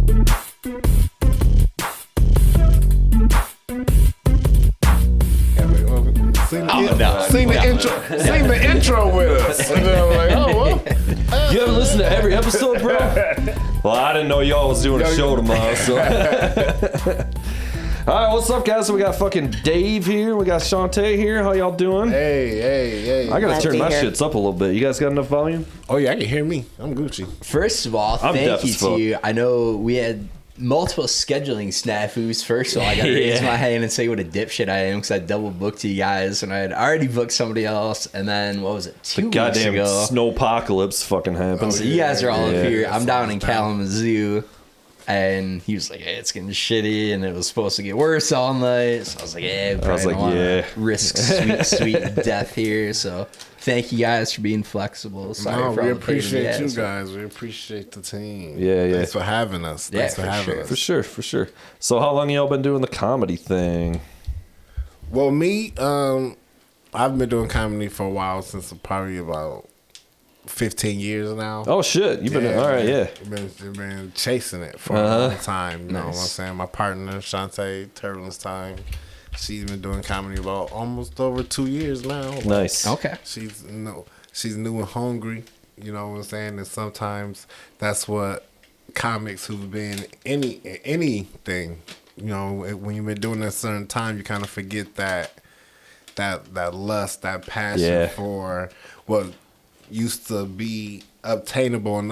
Sing the intro with us. And then I'm like, oh, well. You haven't listened to every episode, bro? Well, I didn't know y'all was doing a show tomorrow, so. All right, what's up, guys? So we got fucking Dave here. We got Shaunte here. How y'all doing? Hey. I gotta turn my shits up a little bit. You guys got enough volume? Oh, yeah, I can hear me. I'm Gucci. First of all, thank you to you. I know we had multiple scheduling snafus. First of all, I gotta raise my hand and say what a dipshit I am because I double booked you guys and I had already booked somebody else. And then, what was it, 2 weeks goddamn ago? Snowpocalypse fucking happened. So you guys are all up here. I'm down in Kalamazoo. And he was like, hey, it's getting shitty, and it was supposed to get worse all night. So I was like, risk sweet death here. So thank you guys for being flexible. Sorry for we all the appreciate you guys. We appreciate the team. Yeah. Thanks for having us. Thanks for having us. For sure. So how long y'all been doing the comedy thing? Well, me, I've been doing comedy for a while, since probably about 15 years now. Oh shit, you've been all right, yeah. Been chasing it for a long time. You know what I'm saying? My partner Shaunte, Turbulence Tyme, she's been doing comedy about almost over 2 years now. Nice. Okay. She's new and hungry. You know what I'm saying? And sometimes that's what comics who've been anything. You know, when you've been doing it a certain time, you kind of forget that lust, that passion for what used to be obtainable and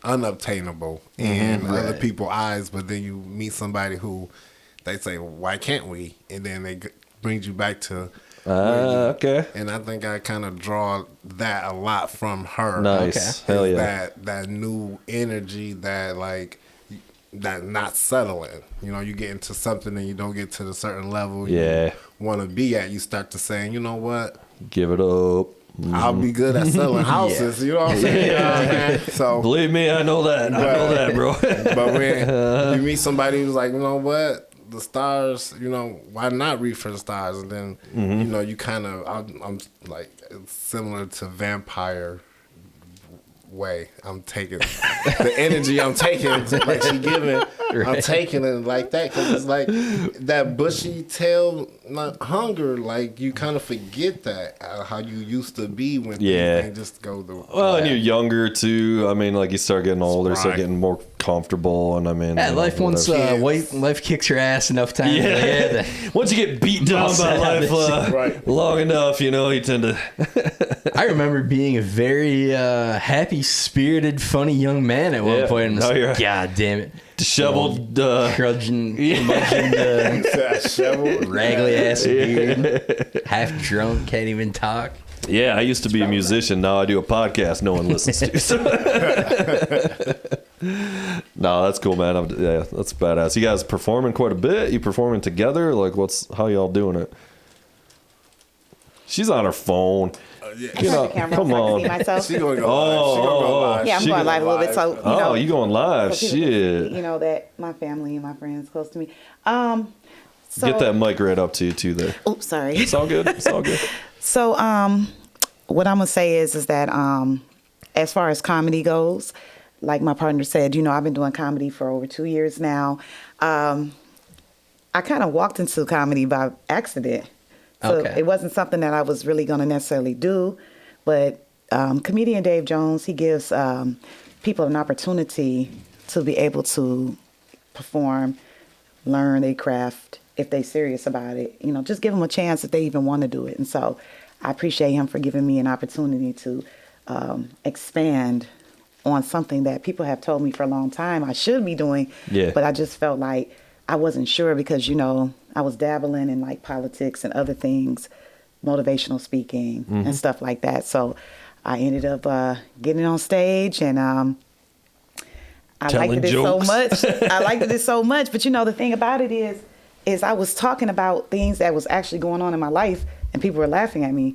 unobtainable in other people's eyes, but then you meet somebody who they say, why can't we? And then they brings you back to okay. And I think I kind of draw that a lot from her. Nice. Okay. Hell yeah. That new energy, that not settling. You know, you get into something and you don't get to the certain level you want to be at. You start to saying, you know what? Give it up. I'll be good at selling houses. You know what I'm saying? So believe me, I know that. I know that, bro. But when you meet somebody who's like, you know what, the stars, you know, why not reach for the stars? And then you know, you kind of, I'm like, it's similar to vampire way. I'm taking the energy. I'm taking like she giving. Right. I'm taking it like that because it's like that bushy tail hunger. Like you kind of forget that how you used to be when things just go the. Well, and you're younger too. I mean, like you start getting older, start getting more comfortable, and I mean, life once life kicks your ass enough times. Yeah. Once you get beat down by life long enough, you know, you tend to. I remember being a very happy spirited, funny young man at one point. And God damn it. Disheveled, trudging, raggedy ass beard, half drunk, can't even talk. Yeah, I used to be a musician. Now I do a podcast no one listens to. So. No, that's cool, man. That's badass. You guys performing quite a bit? You performing together? Like, how y'all doing it? She's on her phone. You know, come on. She's going to go live. Yeah, I'm going live a little bit. So, you going live? Shit. You know that my family and my friends close to me. So, get that mic right up to you too there. Oops, sorry. It's all good. It's all good. So, what I'm gonna say is that as far as comedy goes, like my partner said, you know, I've been doing comedy for over 2 years now. I kind of walked into comedy by accident. So it wasn't something that I was really going to necessarily do, but comedian Dave Jones, he gives people an opportunity to be able to perform, learn their craft if they're serious about it. You know, just give them a chance if they even want to do it. And so I appreciate him for giving me an opportunity to expand on something that people have told me for a long time I should be doing, but I just felt like I wasn't sure because, you know, I was dabbling in like politics and other things, motivational speaking and stuff like that. So I ended up getting on stage and I liked it so much. I liked it so much. But, you know, the thing about it is I was talking about things that was actually going on in my life and people were laughing at me.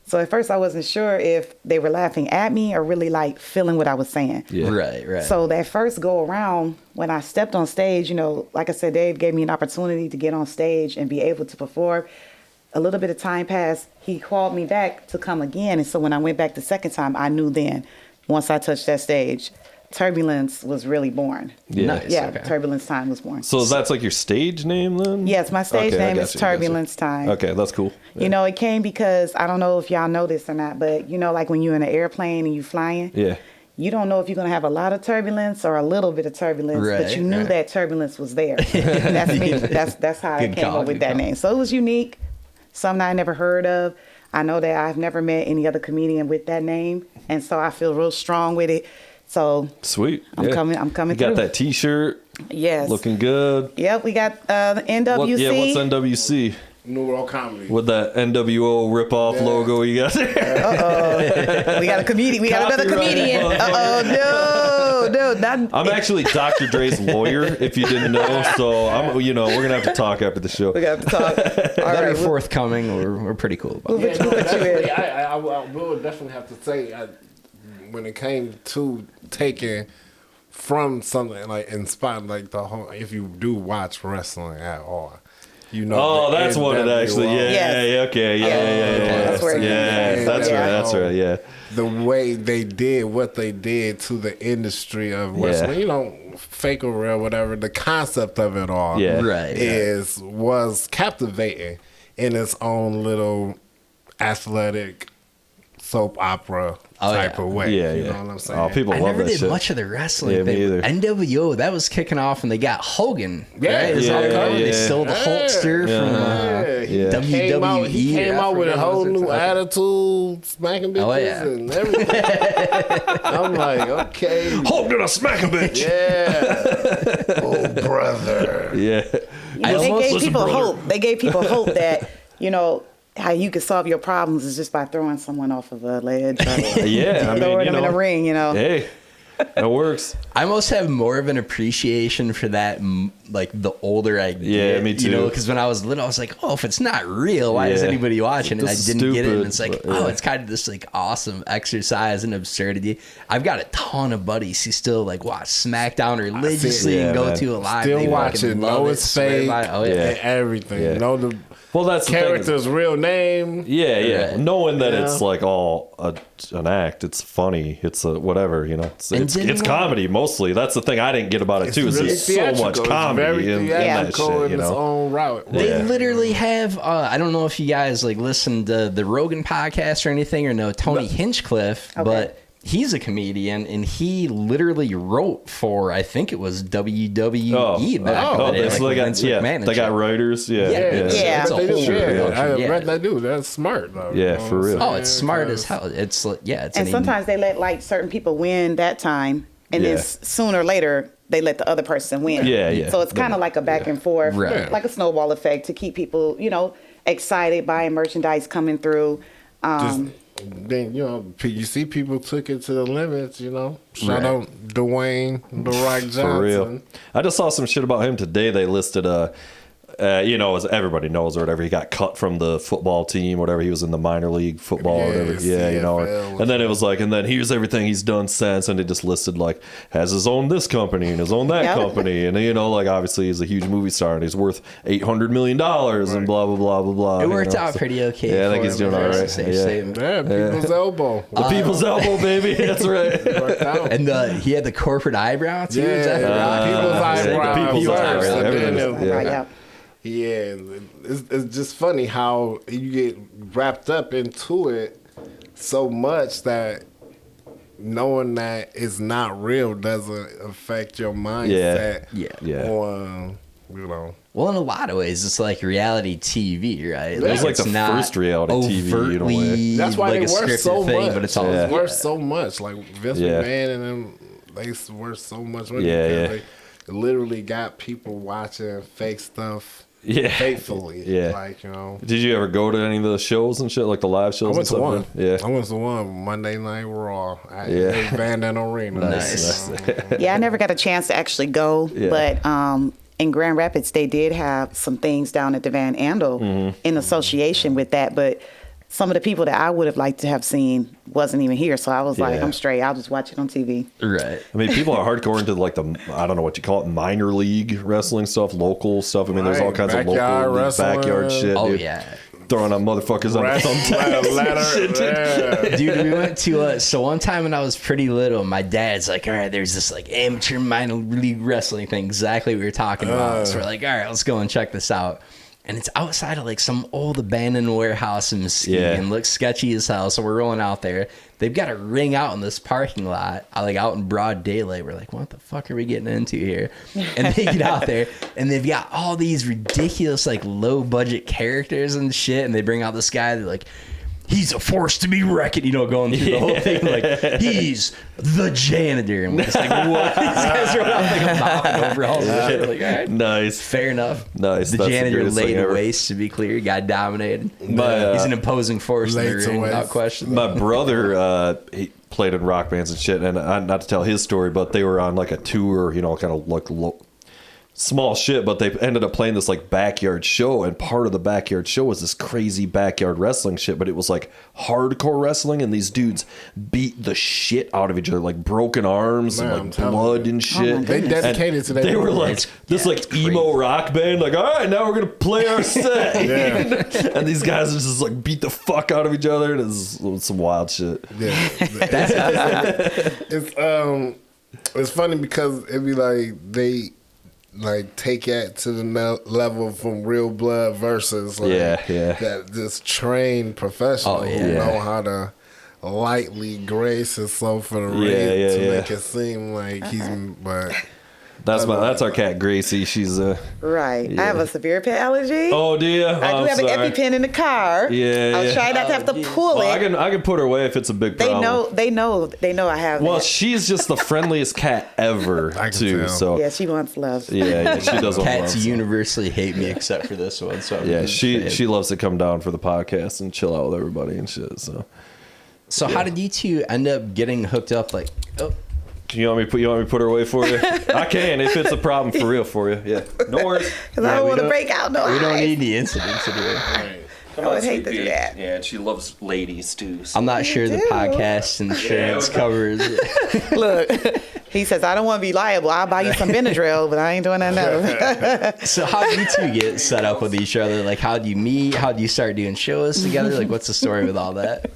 So at first I wasn't sure if they were laughing at me or really like feeling what I was saying. Yeah. Right. So that first go around when I stepped on stage, you know, like I said, Dave gave me an opportunity to get on stage and be able to perform. A little bit of time passed. He called me back to come again. And so when I went back the second time, I knew then once I touched that stage, Turbulence was really born. Yeah. Nice. Yeah, Okay. Turbulence Tyme was born. So that's like your stage name then? Yes, my stage Okay, I name got is you, I got you. Turbulence Tyme. Okay, that's cool. You know, it came because, I don't know if y'all know this or not, but you know, like when you're in an airplane and you flying, Yeah. you don't know if you're going to have a lot of turbulence or a little bit of turbulence, but you knew that turbulence was there. That's me. That's how I Good came call, up with good that call. name. So it was unique, something I never heard of. I know that I've never met any other comedian with that name, and so I feel real strong with it. So Sweet. I'm coming You got through. that T-shirt. Yes. Looking good. Yep, we got the NWC. What's NWC? New World Comedy. With that NWO ripoff logo you got there. We got a comedian. We got another Copyright. comedian. No, not. I'm actually Dr. Dre's lawyer, if you didn't know. So we're gonna have to talk after the show. We got to talk. All That are right, forthcoming. We're pretty cool about Yeah, it. no, definitely. I will definitely have to say, when it came to taking from something like inspired, like the whole, if you do watch wrestling at all, you know. Oh, that's what it actually. Yeah, Yes. yeah, okay, yeah. That's where it Yeah, came that's from. right. That's right. Yeah. The way they did what they did to the industry of wrestling, you know, fake or real, whatever. The concept of it all, Yeah. Right. was captivating in its own little athletic soap opera type of way. Yeah, you yeah. know what I'm saying? Oh, people I love never that did shit. much of the wrestling Yeah, me thing. either. NWO, that was kicking off, and they got Hogan. Yeah, right? Is yeah, that yeah, They yeah. stole the Hulkster Yeah, he from came out. WWE. He came I out with a forget whole what it's new called. attitude, smacking bitches Oh, yeah. and everything. I'm like, okay, Hulk gonna smack a bitch. yeah, oh brother. Yeah. You know, they almost- gave listen, people brother. hope. They gave people hope that, you know, how you could solve your problems is just by throwing someone off of a ledge. Or Yeah, I mean, throwing you them in know. a ring, you know. Hey, that works. I almost have more of an appreciation for that, like the older I get. Yeah, me too. You know, because when I was little, I was like, "Oh, if it's not real, why is Yeah. anybody watching?" And I This is didn't get it. And stupid, it's like, but, yeah. oh, it's kind of this like awesome exercise and absurdity. I've got a ton of buddies who still like watch SmackDown religiously Yeah, and go man. to a live. Still They watch fucking it. love Know it, it's swear fake. by it. Oh Yeah. And everything. Yeah. Know the Well, that's the thing. character's real name. Yeah, yeah. Right. Knowing that Yeah. it's like all an act, it's funny, it's whatever, you know. It's didn't comedy mostly. That's the thing I didn't get about it too. Is really there's so much theatrical. It's comedy very in that theatrical shit, in you its know. own route. They Yeah. literally have. I don't know if you guys like listen to the Rogan podcast or anything, or know Tony Hinchcliffe, but he's a comedian and he literally wrote for, I think it was WWE back in the day, so like they got Vince McMahon and they got shit. writers, yeah, Yeah. Yeah. It's a They whole do, yeah. production, I yeah. read that dude. That's smart though. Yeah, you know for what I'm real. saying? Oh, it's smart as 'Cause hell. It's like, yeah, it's And an sometimes they let like certain people win that time, and Yeah. then sooner or later they let the other person win. Yeah, yeah. So it's kind of like a back and forth, Right. like a snowball effect to keep people, you know, excited, buying merchandise coming through. Then you see people took it to the limits. You know, shout out Dwayne The Rock Johnson. For real. I just saw some shit about him today. They listed as everybody knows or whatever, he got cut from the football team, whatever. He was in the minor league football or whatever. Yeah, you know. CFL. And then it was like, and then here's everything he's done since, and they just listed like has his own this company and his own that Yep. company, and like obviously he's a huge movie star and he's worth $800 million and blah blah blah blah blah. It worked out pretty okay. Yeah, I think for he's him. doing all That's a right. safe Yeah. statement. Yeah, people's elbow. The people's elbow, baby. That's right. Worked out. And he had the corporate eyebrow too. Is that Yeah, people's eyebrow. people's first, eyebrow, and then everybody's- it- yeah. Right, yeah. Yeah, it's just funny how you get wrapped up into it so much that knowing that it's not real doesn't affect your mindset. Yeah. On Well, in a lot of ways, it's like reality TV, right? It was like it's the not first reality TV in a way. overtly That's why like they a worth scripted so thing, much. but it's all Yeah. It's worth so much. Like Vince Yeah. McMahon and them, they worth so much money. Yeah, because They literally got people watching fake stuff. Yeah. Faithfully. Yeah. Like, Did you ever go to any of the shows and shit, like the live shows? I went to and one. stuff? Yeah. I went to one Monday Night Raw at Yeah. Van Nant Arena. Nice. Yeah, I never got a chance to actually go, Yeah. but in Grand Rapids they did have some things down at the Van Andel Mm-hmm. in association with that, but some of the people that I would have liked to have seen wasn't even here, so I was like, Yeah. I'm straight. I'll just watch it on TV. right. I mean, people are hardcore into like I don't know what you call it, minor league wrestling stuff, local stuff. I mean, there's all Right. kinds of Backyard local league, wrestling. backyard shit. Oh dude. yeah. throwing on motherfuckers on the thumbtacks. Dude, we went to so one time when I was pretty little, my dad's like, all right, there's this like amateur minor league wrestling thing, exactly what we were talking about. So we're like, all right, let's go and check this out. And it's outside of like some old abandoned warehouse in Mesquite and looks sketchy as hell. So we're rolling out there. They've got a ring out in this parking lot, like out in broad daylight. We're like, what the fuck are we getting into here? And they get out there and they've got all these ridiculous like low budget characters and shit. And they bring out this guy. They're like, he's a force to be reckoned, going through the whole thing. Like, he's the janitor. And we're just like, what? These guys are out like mopping over all this shit. Like, all right. Nice. Fair enough. Nice. The janitor laid to waste, to be clear. Got dominated. He's an imposing force in the ring, without question. My brother, he played in rock bands and shit. And not to tell his story, but they were on like a tour, kind of like small shit, but they ended up playing this like backyard show, and part of the backyard show was this crazy backyard wrestling shit, but it was like hardcore wrestling, and these dudes beat the shit out of each other, like broken arms and like blood and shit. They dedicated to that. They were like this like emo rock band, like, all right, now we're gonna play our set. And these guys are just like beat the fuck out of each other, and it's some wild shit. It's funny because it'd be like they take it to the level from real blood versus that this trained professional who know how to lightly grace himself for the ring to make it seem like he's that's our cat Gracie. She's right. I have a severe pet allergy. Oh dear. I do have an EpiPen in the car. I'll try not to have to pull it. I can put her away if it's a big problem. They know I have Well, that. She's just the friendliest cat ever too. tell. So Yeah, she wants love. Yeah, she does want Cats love, universally hate me except for this one. So she loves to come down for the podcast and chill out with everybody and shit. So how did you two end up getting hooked up? Like, you want me to put her away for you? I can if it's a problem for real for you. Yeah, no worries. Because I don't want to break out. We don't need the incidents anyway. I would hate to do that. Yeah, and she loves ladies too. So. I'm not sure the podcast insurance covers it. Look, he says, I don't want to be liable. I'll buy you some Benadryl, but I ain't doing that else. So how did you two get set up with each other? Like, how do you meet? How do you start doing shows together? Like, what's the story with all that?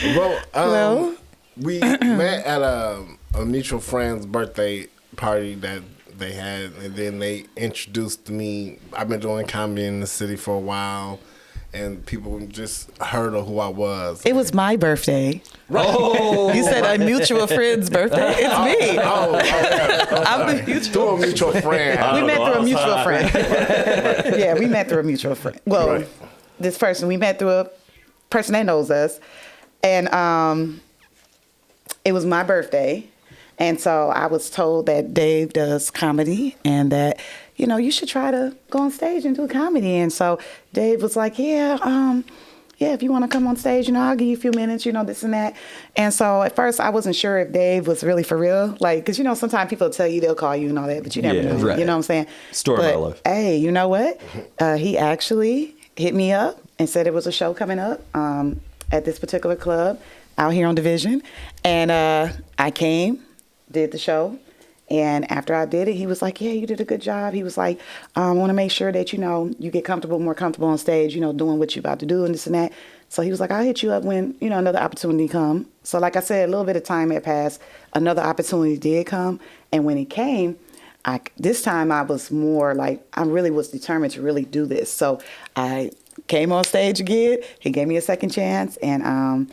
Well, we met at a mutual friend's birthday party that they had, and then they introduced me. I've been doing comedy in the city for a while, and people just heard of who I was. It was my birthday. Oh, you said a mutual friend's birthday. It's me. I'm the mutual friend. We met through a mutual friend. Yeah, we met through a mutual friend. Well, this person we met through a person that knows us, and it was my birthday. And so I was told that Dave does comedy and that, you should try to go on stage and do comedy. And so Dave was like, if you want to come on stage, I'll give you a few minutes, this and that. And so at first I wasn't sure if Dave was really for real. Like, because, sometimes people tell you they'll call you and all that, but you never know. Right. You know what I'm saying? Story of my life. Hey, you know what? He actually hit me up and said it was a show coming up at this particular club out here on Division. And I came, did the show, and after I did it, he was like, yeah, you did a good job. He was like, I want to make sure that, you get more comfortable on stage, doing what you're about to do and this and that. So he was like, I'll hit you up when, another opportunity come. So like I said, a little bit of time had passed. Another opportunity did come. And when it came, this time I was more like, I really was determined to really do this. So I came on stage again. He gave me a second chance. And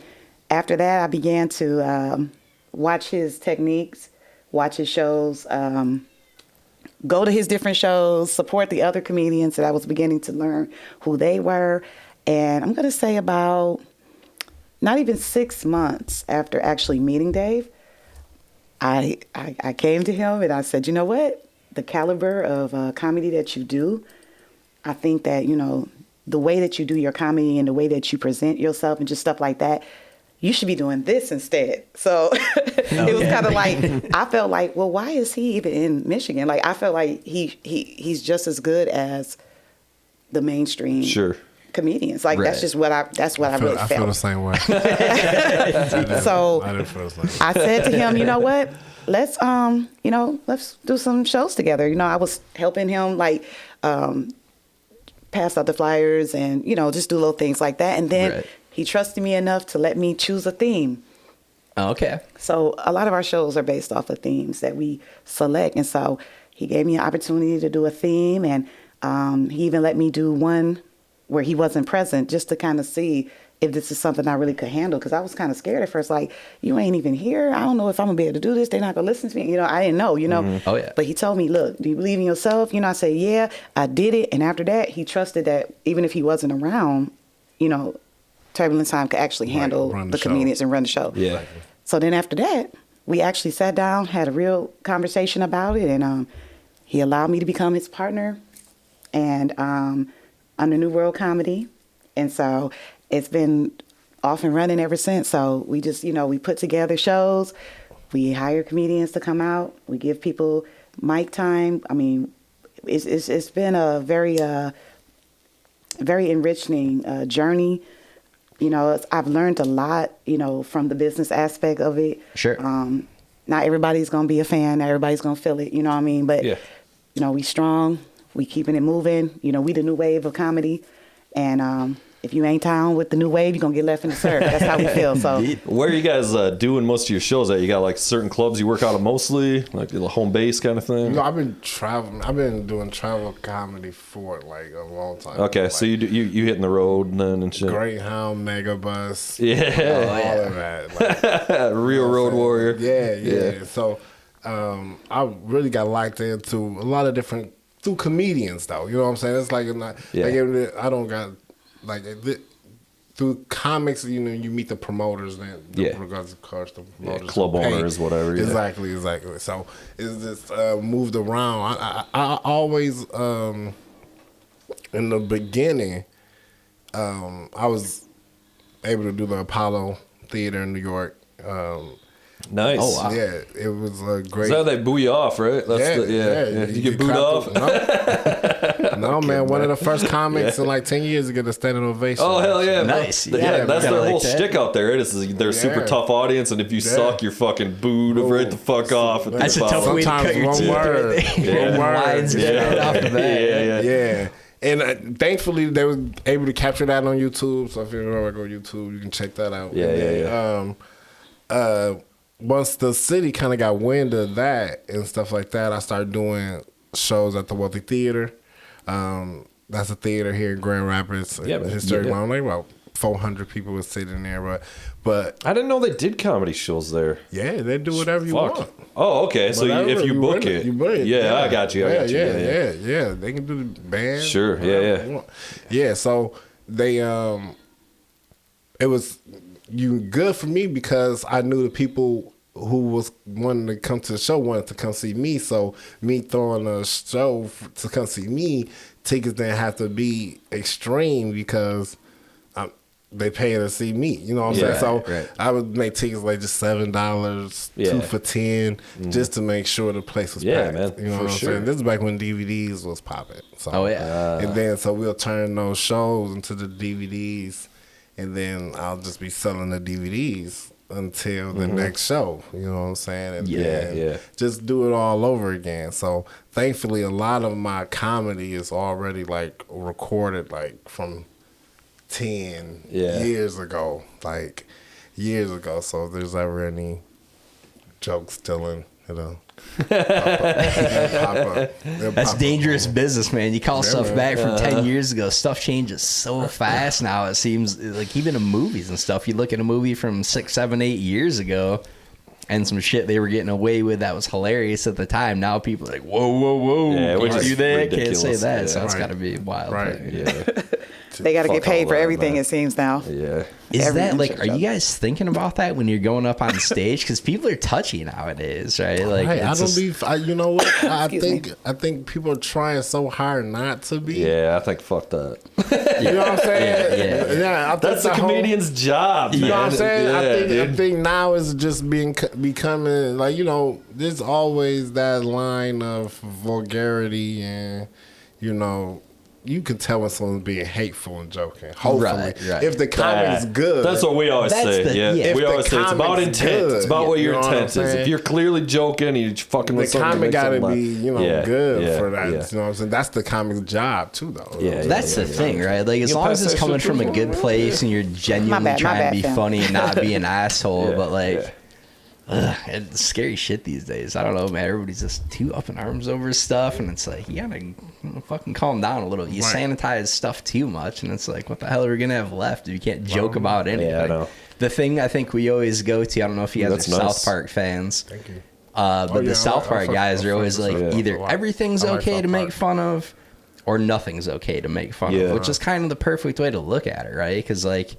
after that, I began to watch his techniques, watch his shows, go to his different shows, support the other comedians that I was beginning to learn who they were. And I'm going to say about not even 6 months after actually meeting Dave, I came to him and I said, you know what? The caliber of comedy that you do, I think that, the way that you do your comedy and the way that you present yourself and just stuff like that, you should be doing this instead. So it was kind of like, I felt like, well, why is he even in Michigan? Like, I felt like he's just as good as the mainstream comedians. Like, that's just what I really felt. I feel the same way. So I didn't feel the same. I said to him, you know what? Let's let's do some shows together. I was helping him pass out the flyers and, just do little things like that. And then he trusted me enough to let me choose a theme. Okay. So a lot of our shows are based off of themes that we select. And so he gave me an opportunity to do a theme, and he even let me do one where he wasn't present, just to kind of see if this is something I really could handle. Because I was kind of scared at first, like, you ain't even here. I don't know if I'm going to be able to do this. They're not going to listen to me. I didn't know, Mm-hmm. Oh, yeah. But he told me, look, do you believe in yourself? I said, yeah, I did it. And after that, he trusted that even if he wasn't around, Turbulence Tyme could actually handle the comedians and run the show. Yeah. So then after that, we actually sat down, had a real conversation about it, and he allowed me to become his partner and under New World Comedy. And so it's been off and running ever since. So we just, we put together shows. We hire comedians to come out. We give people mic time. I mean, it's been a very enriching journey. I've learned a lot, from the business aspect of it. Sure. Not everybody's going to be a fan. Not everybody's going to feel it. You know what I mean? But, we strong. We keeping it moving. We the new wave of comedy. And if you ain't down with the new wave, you're going to get left in the surf. That's how we feel. So where are you guys doing most of your shows at? You got like certain clubs you work out of mostly, like the home base kind of thing? I've been traveling. I've been doing travel comedy for like a long time. Okay, like, so you hitting the road then and shit. Greyhound, Megabus. Yeah. All of that. Like, Real road warrior. Yeah. So I really got locked into a lot of different, through comedians though. You know what I'm saying? It's like, I don't got, like, through comics, you meet the promoters, then regardless of course the promoters, club owners, whatever. Yeah. Exactly. So it's just moved around. I always in the beginning, I was able to do the Apollo Theater in New York. Nice. Oh, wow. Yeah, it was a great. Is that they boo you off, right? That's you get booed off? No, man. One of the first comics in like 10 years to get a standing ovation. Oh, hell yeah. Nice. Yeah, that's their whole like that. shtick out there. They're a super tough audience, and if you suck, you're fucking booed right the fuck off. That's a tough way to cut your teeth. One word. Lines get off the bat. Yeah. And thankfully, they were able to capture that on YouTube. So if you ever go to YouTube, you can check that out. Once the city kind of got wind of that and stuff like that, I started doing shows at the Wealthy Theater. That's a theater here in Grand Rapids. Historic Mall. Like about 400 people were sitting there, but I didn't know they did comedy shows there. Yeah, they do whatever you want. Oh, okay. So if you book it, you book it. Yeah, I got you. Yeah. They can do the band. Sure. Yeah. So they it was good for me because I knew the people who was wanting to come to the show wanted to come see me. So me throwing a show to come see me, tickets didn't have to be extreme because they pay to see me. You know what I'm saying? So I would make tickets like just $7, 2 for $10, just to make sure the place was packed. Man, you know what I'm saying? This is back when DVDs was popping. So, and then so we'll turn those shows into the DVDs, and then I'll just be selling the DVDs until the next show. You know what I'm saying? And then just do it all over again. So thankfully, a lot of my comedy is already like recorded, like from 10 years ago, so if there's ever any jokes still pop up. That's dangerous business, man. You call stuff back from 10 years ago. Stuff changes so fast now. It seems like even in movies and stuff, you look at a movie from 6, 7, 8 years ago and some shit they were getting away with that was hilarious at the time. Now people are like, whoa, can't do that, can't say that. So it's got to be wild. They got to get paid for everything, it seems now. Yeah. Is that like, are you guys thinking about that when you're going up on stage? Because people are touchy nowadays, right? Like, you know what? I think people are trying so hard not to be. Yeah, I think fuck that. You know what I'm saying? Yeah. That's the comedian's job. You know what I'm saying? Yeah, I think now is just becoming like, there's always that line of vulgarity and you can tell when someone's being hateful and joking. Hopefully, Right. if the comic's good, that's what we always say. We always say it's about intent. It's about what your intent is. If you're clearly joking, and you're fucking with something. The comic gotta be, good for that. Yeah. You know what I'm saying? That's the comic's job too, though. Yeah, that's the thing, right? Like as long as it's coming from a good place and you're genuinely trying to be funny and not be an asshole, but like. It's scary shit these days. I don't know, man. Everybody's just too up in arms over stuff, and it's like, you gotta fucking calm down a little. You sanitize stuff too much, and it's like, what the hell are we gonna have left if you can't joke about anything? Yeah, I know. The thing I think we always go to, I don't know if you guys are nice. South Park fans. Thank you. But the South Park guys are always like, either everything's okay to make fun of, or nothing's okay to make fun of, which is kind of the perfect way to look at it, right? Because like,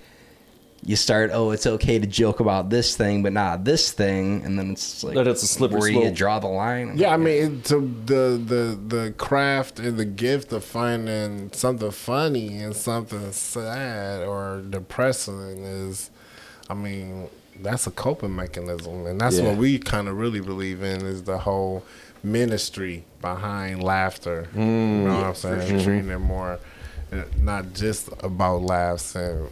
you start, it's okay to joke about this thing, but not this thing, and then it's like, that it's a slippery where slope. you draw the line. Yeah, I mean, the craft and the gift of finding something funny and something sad or depressing is, I mean, that's a coping mechanism, and that's what we kind of really believe in, is the whole ministry behind laughter. You know what I'm saying? Treating it more, not just about laughs and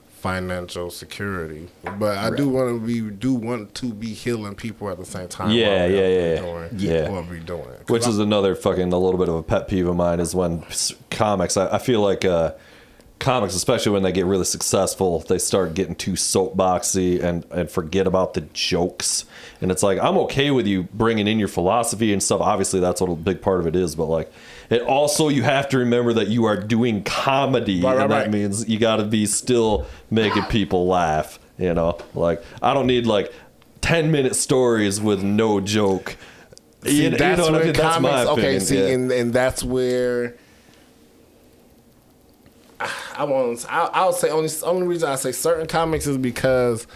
financial security, but I do want to be healing people at the same time. What we're doing, which is another fucking a little bit of a pet peeve of mine is when comics. I feel like comics, especially when they get really successful, they start getting too soapboxy and forget about the jokes. And it's like, I'm okay with you bringing in your philosophy and stuff. Obviously, that's what a big part of it is. But like, it also, you have to remember that you are doing comedy, that means you got to be still making people laugh. You know, like I don't need like 10-minute stories with no joke. See, that's where comics. That's my opinion. See, and that's where. I'll say only reason I say certain comics is because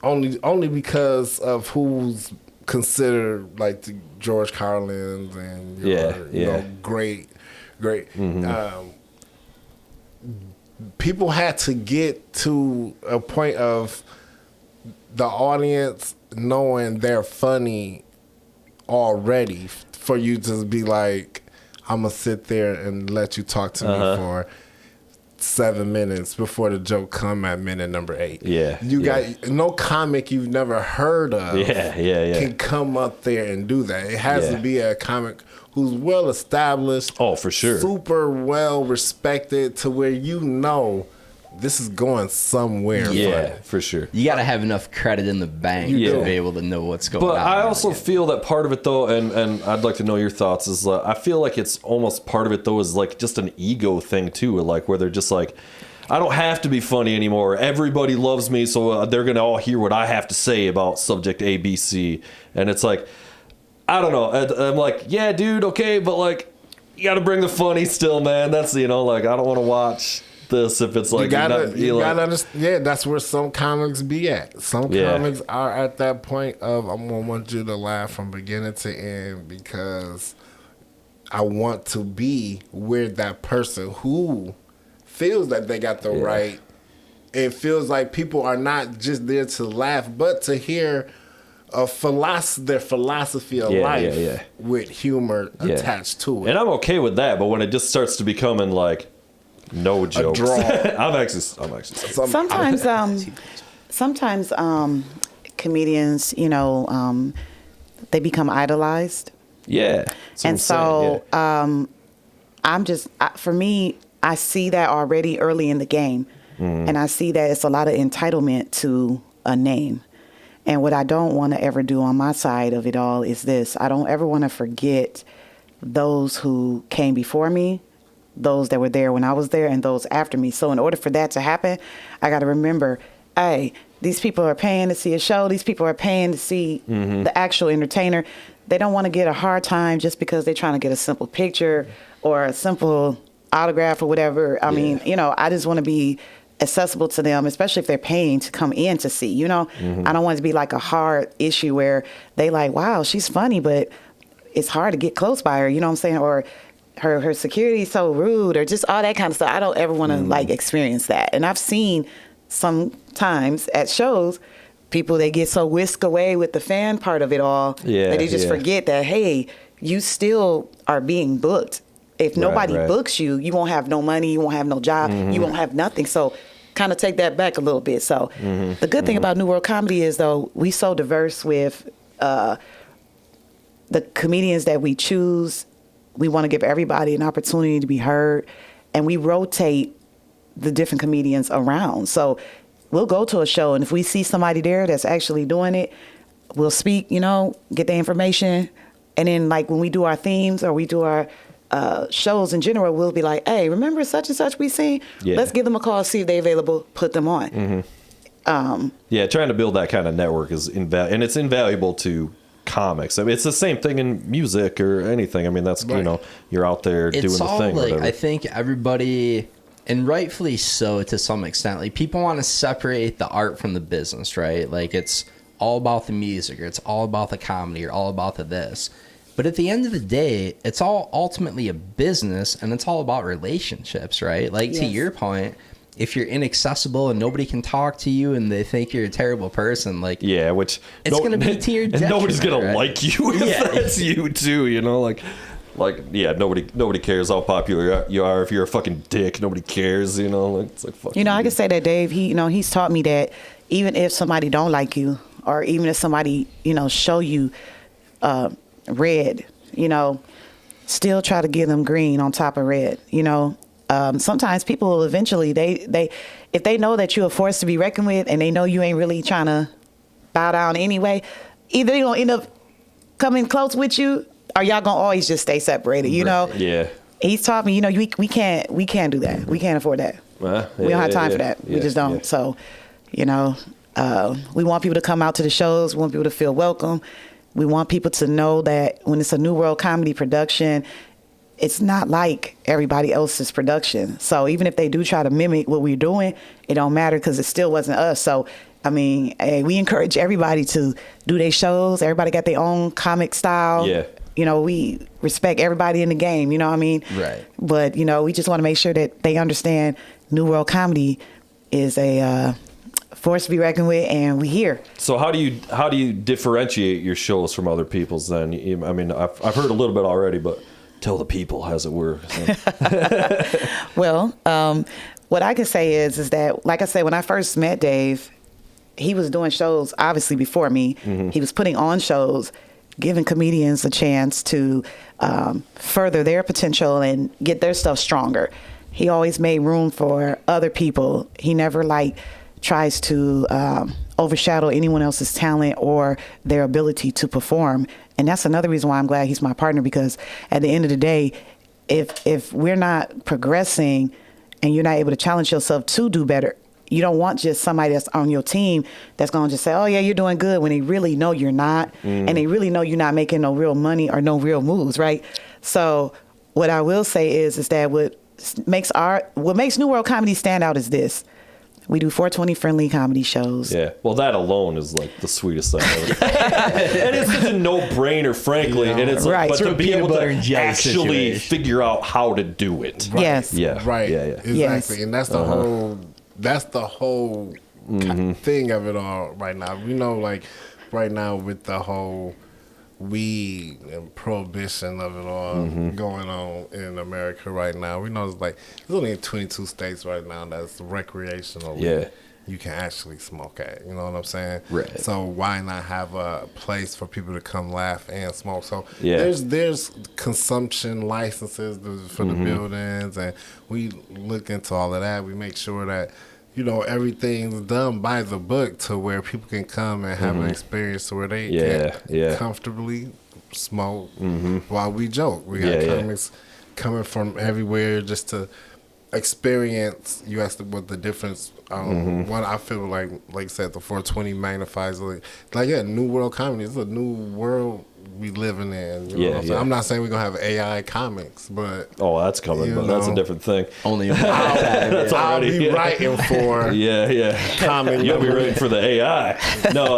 only because of who's considered like the George Carlins and you know, great people had to get to a point of the audience knowing they're funny already for you to be like, I'm gonna sit there and let you talk to me for 7 minutes before the joke come at minute number 8. You got no comic you've never heard of can come up there and do that. It has to be a comic who's well established. Oh, for sure. Super well respected to where you know this is going somewhere. Yeah, for sure. You got to have enough credit in the bank to be able to know what's going on. But I also feel that part of it, though, and I'd like to know your thoughts, is I feel like it's almost part of it, though, is like just an ego thing, too, like where they're just like, I don't have to be funny anymore. Everybody loves me, so they're going to all hear what I have to say about subject A, B, C. And it's like, I don't know. I'm like, yeah, dude, okay, but like, you got to bring the funny still, man. That's, you know, like, I don't want to watch this if it's like, you gotta understand. Yeah, that's where some comics be at. Some comics are at that point of, I'm gonna want you to laugh from beginning to end because I want to be with that person who feels that they got the right. It feels like people are not just there to laugh, but to hear their philosophy of life with humor attached to it. And I'm okay with that, but when it just starts to becoming like no jokes, I'm actually sometimes comedians, you know, they become idolized. Yeah. And so for me, I see that already early in the game. And I see that it's a lot of entitlement to a name. And what I don't want to ever do on my side of it all is this. I don't ever want to forget those who came before me, those that were there when I was there, and those after me. So in order for that to happen, I got to remember, hey, these people are paying to see a show. These people are paying to see the actual entertainer. They don't want to get a hard time just because they're trying to get a simple picture or a simple autograph or whatever. I mean, you know, I just want to be accessible to them, especially if they're paying to come in to see, you know. I don't want it to be like a hard issue where they like, wow, she's funny, but it's hard to get close by her, you know what I'm saying? Or her security's so rude, or just all that kind of stuff. I don't ever want to like experience that. And I've seen sometimes at shows people, they get so whisked away with the fan part of it all that they just forget that, hey, you still are being booked. If nobody books you, you won't have no money, you won't have no job, you won't have nothing. So kind of take that back a little bit. So the good thing about New World Comedy is, though, we so diverse with the comedians that we choose. We want to give everybody an opportunity to be heard, and we rotate the different comedians around. So we'll go to a show, and if we see somebody there that's actually doing it, we'll speak, you know, get the information. And then, like, when we do our themes or we do our shows in general, we'll be like, hey, remember such and such we seen? Yeah. Let's give them a call, see if they're available, put them on. Yeah, trying to build that kind of network is and it's invaluable to comics. I mean, it's the same thing in music or anything. I mean, that's, you know, you're out there doing the thing. Like, I think everybody, and rightfully so to some extent, like, people want to separate the art from the business, right? Like, it's all about the music, or it's all about the comedy, or all about the this. But at the end of the day, it's all ultimately a business, and it's all about relationships, right? Like, to your point, if you're inaccessible and nobody can talk to you and they think you're a terrible person, like, which it's going to be to your detriment, and nobody's going to like you if that's you too, you know, like nobody cares how popular you are. If you're a fucking dick, nobody cares, you know. Like, it's like, fuck, you know, I can say that Dave, he's taught me that even if somebody don't like you, or even if somebody, you know, show you red, you know, still try to give them green on top of red, you know. Sometimes people will eventually, they if they know that you're a force to be reckoned with, and they know you ain't really trying to bow down anyway, either they're going to end up coming close with you, or y'all going to always just stay separated, you know? Yeah. He's taught me, you know, we can't do that. We can't afford that. We don't have time for that. We just don't. So, you know, we want people to come out to the shows. We want people to feel welcome. We want people to know that when it's a New World Comedy production, it's not like everybody else's production. So even if they do try to mimic what we're doing, it don't matter, because it still wasn't us. So, I mean, we encourage everybody to do their shows. Everybody got their own comic style. Yeah. You know, we respect everybody in the game, you know what I mean? Right. But, you know, we just want to make sure that they understand New World Comedy is a force to be reckoned with, and we here. So how do you differentiate your shows from other people's then? I mean, I've heard a little bit already, but tell the people, as it were. Well, what I can say is that, like I said, when I first met Dave, he was doing shows obviously before me. He was putting on shows, giving comedians a chance to further their potential and get their stuff stronger. He always made room for other people. He never tries to overshadow anyone else's talent or their ability to perform. And that's another reason why I'm glad he's my partner, because at the end of the day, if we're not progressing and you're not able to challenge yourself to do better, you don't want just somebody that's on your team that's going to just say, oh, yeah, you're doing good, when they really know you're not. And they really know you're not making no real money or no real moves, right? So what I will say is that what makes New World Comedy stand out is this. We do 420 friendly comedy shows. Yeah. Well, that alone is like the sweetest thing ever. And it's such a no-brainer, frankly. Yeah. And it's like, but to be able to actually figure out how to do it. Right. Yes. Yeah. Right. Yeah. Exactly. Yes. And that's the whole thing of it all right now. You know, like right now with the whole weed and prohibition of it all going on in America right now. We know there's only in 22 states right now that's recreational. Yeah. You can actually smoke at. You know what I'm saying? Right. So why not have a place for people to come laugh and smoke? So there's consumption licenses for the buildings, and we look into all of that. We make sure that, you know, everything's done by the book to where people can come and have an experience to where they can comfortably smoke while we joke. We got comics coming from everywhere just to experience. You asked what the difference. One, I feel like I said, the 420 magnifies New World Comedy. It's a new world we living in. You know what I'm saying? I'm not saying we're gonna have AI comics, but that's coming. But that's a different thing. Only I'll be writing for comic. You'll be writing for the AI. No,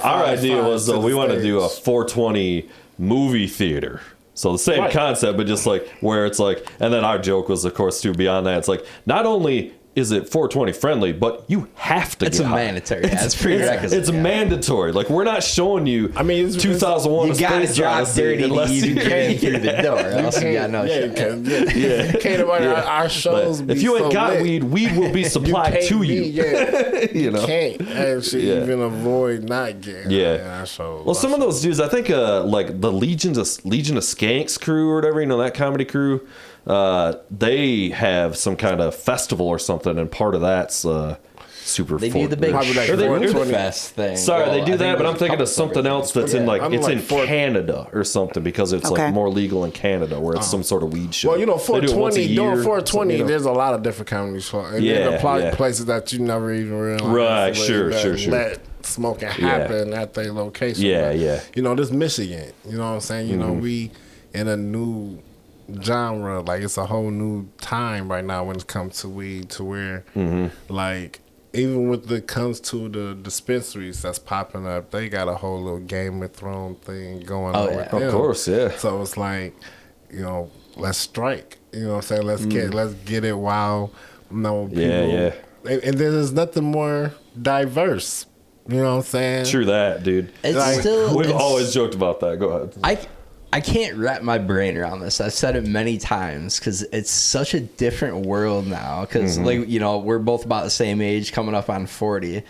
our idea was we want to do a 420 movie theater. So the same concept, but just where it's and then our joke was, of course, too, beyond that, it's not only is it 420 friendly, but you have to get high. Mandatory. Yeah, it's prerequisite. It's mandatory. Like, we're not showing you 2001 you gotta Space drop Odyssey dirty to unless even get in through the door. Else you got no shot. You can't about our shows. If you ain't got weed will be supplied to you. You can't actually even avoid not getting our shows. Well, some of those dudes, I think, like the Legion of Skanks crew or whatever, that comedy crew, they have some kind of festival or something, and part of that's super. They do the big fest thing. Sorry, they do that, but I'm thinking of something else that's in in Canada or something, because it's like more legal in Canada, where it's some sort of weed show. Well, 420, during 420, there's a lot of different comedy shows, and then places that you never even realize. Right, sure. Let smoking happen at their location. This Michigan. You know what I'm saying? We in a new genre, like it's a whole new time right now when it comes to weed, to where like even when it comes to the dispensaries that's popping up, they got a whole little Game of Thrones thing going on with them. Of course, So it's like, let's strike. You know what I'm saying? Let's get it while people. And then there's nothing more diverse. You know what I'm saying? True that, dude. We've always joked about that. Go ahead. I can't wrap my brain around this. I've said it many times because it's such a different world now. Because we're both about the same age, coming up on 40,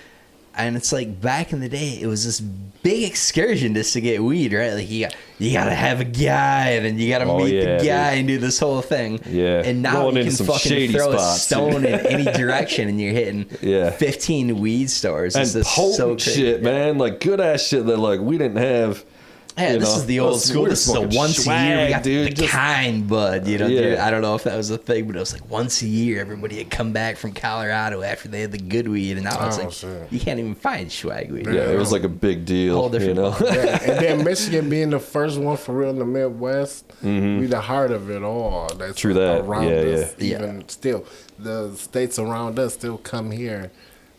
and it's like back in the day, it was this big excursion just to get weed, right? Like you gotta have a guy, and then you gotta meet the guy and do this whole thing. Yeah, and now you can fucking throw a stone in any direction, and you're hitting 15 weed stores. And it's potent so crazy. shit, man, like good ass shit that like we didn't have. Yeah, this is the old school. This is a once a year. We got the kind bud. Dude, I don't know if that was a thing, but it was like once a year, everybody had come back from Colorado after they had the good weed, and now it's like you can't even find swag weed. Yeah, it was like a big deal. Whole different and then Michigan being the first one for real in the Midwest, we the heart of it all. That's true that. Around us, even still, the states around us still come here.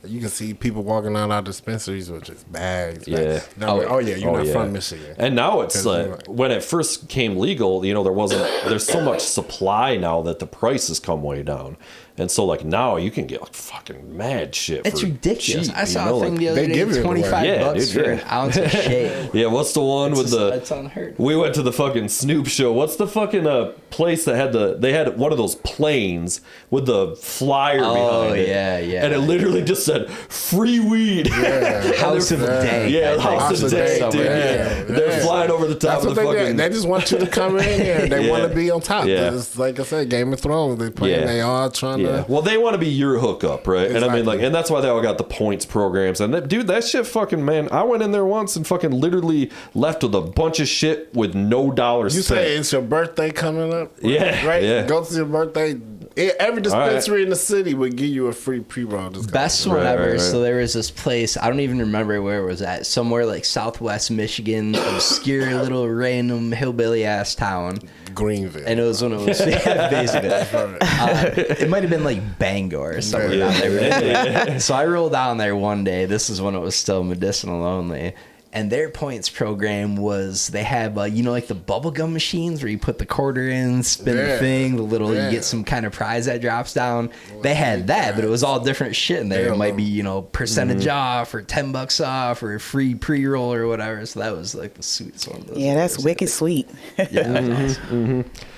You can see people walking out our dispensaries with just bags. Yeah. You're not from Michigan. And now it's like, when it first came legal, there's so much supply now that the prices come way down. And so like now you can get like fucking mad shit. It's ridiculous. Cheap, I saw a thing the other day, $25 for an ounce of shade. Yeah, what's the one with the? That's unheard. We went to the fucking Snoop show. What's the fucking place that had they had one of those planes with the flyer behind it. Yeah. And it literally just said free weed. Yeah. House of the day. Yeah, House of the day, dude. Yeah. They're flying over the top of the fucking. They just want you to come in here. They want to be on top. Yeah. It's like I said, Game of Thrones. They playing. They all trying to. Well, they want to be your hookup, right? Exactly. And I mean, like, and that's why they all got the points programs. And dude, that shit, fucking man. I went in there once and fucking literally left with a bunch of shit with no dollars. You say it's your birthday coming up? Yeah, right. Yeah. Go to your birthday. Every dispensary in the city would give you a free pre-roll. Best one ever. Right. So there was this place, I don't even remember where it was at, somewhere like Southwest Michigan, obscure little random hillbilly ass town. Greenville. And it was when it was basically. It might have been like Bangor or somewhere down there. So I rolled down there one day. This is when it was still medicinal only. And their points program was they have, like the bubblegum machines where you put the quarter in, spin the thing, the little, you get some kind of prize that drops down. They had that, but it was all different shit in there. It might be, percentage off or $10 off or a free pre-roll or whatever. So that was like the sweetest one. Yeah, that's wicked sweet. Yeah.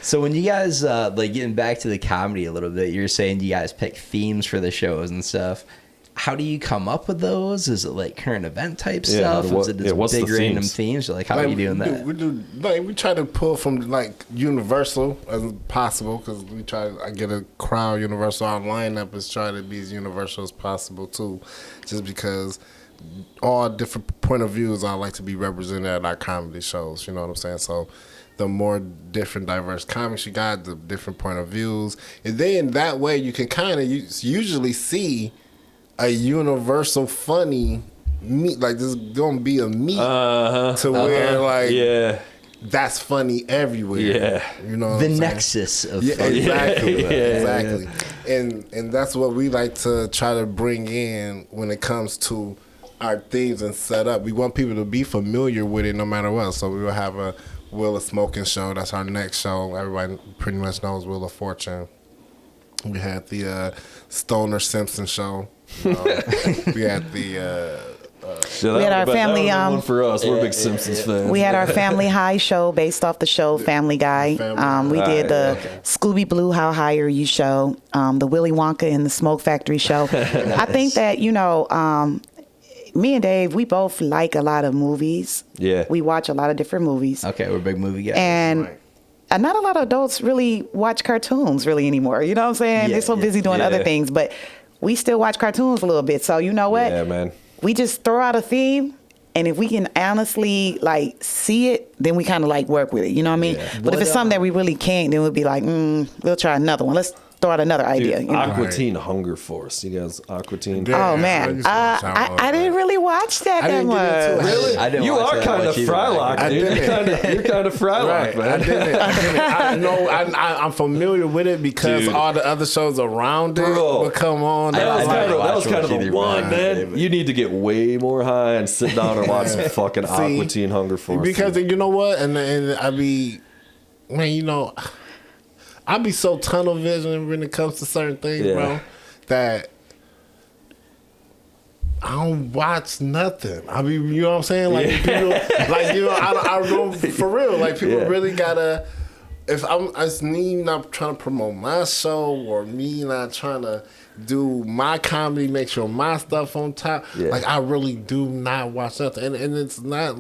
So when you guys, getting back to the comedy a little bit, you're saying you guys pick themes for the shows and stuff. How do you come up with those? Is it like current event type stuff? Is it just big random themes? Or how are you doing that? We try to pull from like Universal as possible because we try. I get a crowd Universal. Our lineup is try to be as universal as possible too, just because all different point of views I like to be represented at our comedy shows. You know what I'm saying? So the more different, diverse comics you got, the different point of views, and then that way you can kind of usually see a universal funny meet, like there's gonna be a meet to where that's funny everywhere. Yeah, you know the nexus of funny. Exactly, exactly. And that's what we like to try to bring in when it comes to our themes and setup. We want people to be familiar with it no matter what. So we will have a Wheel of Smoking show. That's our next show. Everybody pretty much knows Wheel of Fortune. We had the Stoner Simpson show. We had the. We had our family. One for us, we're big Simpsons fans. We had our Family High show based off the show Family Guy. We did the Scooby Blue How High Are You show, the Willy Wonka and the Smoke Factory show. Nice. I think that me and Dave, we both like a lot of movies. Yeah, we watch a lot of different movies. Okay, we're big movie guys. And not a lot of adults really watch cartoons really anymore. You know what I'm saying? They're so busy doing other things, but we still watch cartoons a little bit. So you know what? Yeah, man. We just throw out a theme, and if we can honestly see it, then we kind of work with it. You know what I mean? Yeah. But if it's something that we really can't, then we'll be like, we'll try another one. Let's throw out another idea. Dude, Aqua Teen Hunger Force. You guys, Aqua Teen. Yeah, oh man, I didn't really watch that much. Really? I didn't. You are kind of Frylock, dude. You're kind of Frylock, man. I know. I'm familiar with it because all the other shows around it would come on. That was kind of the one, man. You need to get way more high and sit down and watch some fucking Aqua Teen Hunger Force. Because you know what, and I be, man, I be so tunnel vision when it comes to certain things, bro, that I don't watch nothing. I be, you know what I'm saying? People, I know for real. People really gotta. If it's me not trying to promote my show or me not trying to do my comedy, make sure my stuff on top. Yeah. I really do not watch nothing, and it's not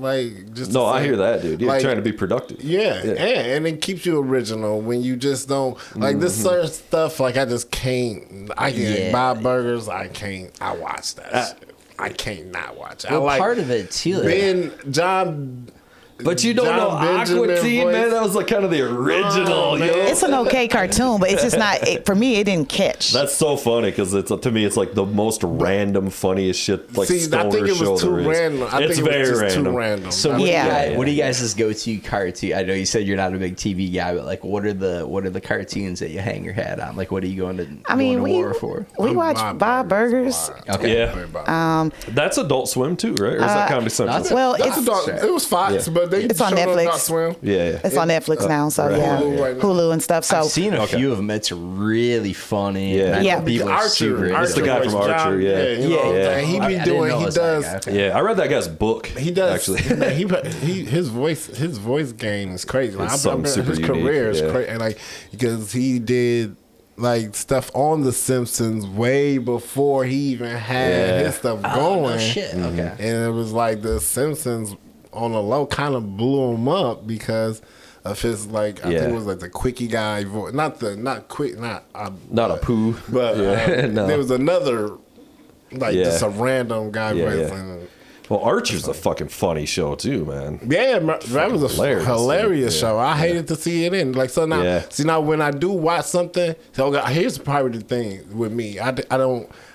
just. No, I hear that, dude. You're trying to be productive. Yeah, and it keeps you original when you just don't this certain stuff. I just can't. I can buy burgers. I can't. I watch that shit. I can't not watch it. Well, part of it too. John. But you don't know Aqua Teen, man. That was kind of the original. It's an okay cartoon, but it's just not. For me, it didn't catch. That's so funny because to me, it's the most random, funniest shit. See, I think it was too random. It's very random. Too random. So what do you guys' go-to cartoon? I know you said you're not a big TV guy, but what are the cartoons that you hang your hat on? What are you going to war for? We watch Bob Burgers. Okay. Yeah. That's Adult Swim too, right? Or is that Comedy Central? Well, it's adult. It was Fox, but it's on Netflix. Yeah. It's on Netflix now, so Hulu and stuff. So I've seen a few of them. It's really funny. Yeah. People are super. It's the guy from Archer. He does. Yeah, I read that guy's book. He does. Actually, his voice game is crazy. His career is crazy, and because he did stuff on The Simpsons way before he even had his stuff going. No shit. Okay. And it was The Simpsons on the low kind of blew him up because of his I think it was the quickie guy voice, not a poo, but there was another just a random guy voice. Well, Archer's a fucking funny show too, man. Yeah, that was a hilarious show. I hated to see it in now when I do watch something, here's probably the thing with me.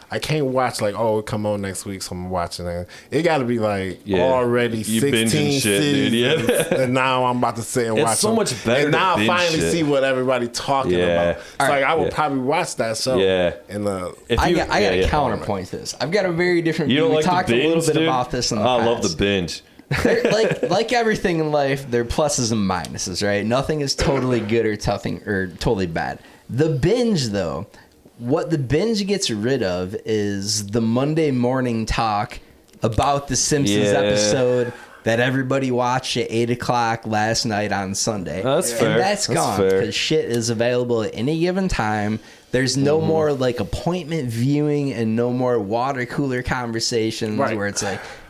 I can't watch it come on next week, so I'm watching it. It got to be already 16 shit, seasons, dude. and now I'm about to sit and watch. It's so much better. And now I finally see what everybody talking about. It's I would probably watch that show. Yeah. I got a counterpoint to this. I've got a very different view. We talked a little bit about this in the past. I love the binge. like everything in life, there are pluses and minuses, right? Nothing is totally good or totally bad. The binge, though. What the binge gets rid of is the Monday morning talk about the Simpsons episode that everybody watched at 8 o'clock last night on Sunday. That's fair. And that's gone because shit is available at any given time. There's no more appointment viewing and no more water cooler conversations where it's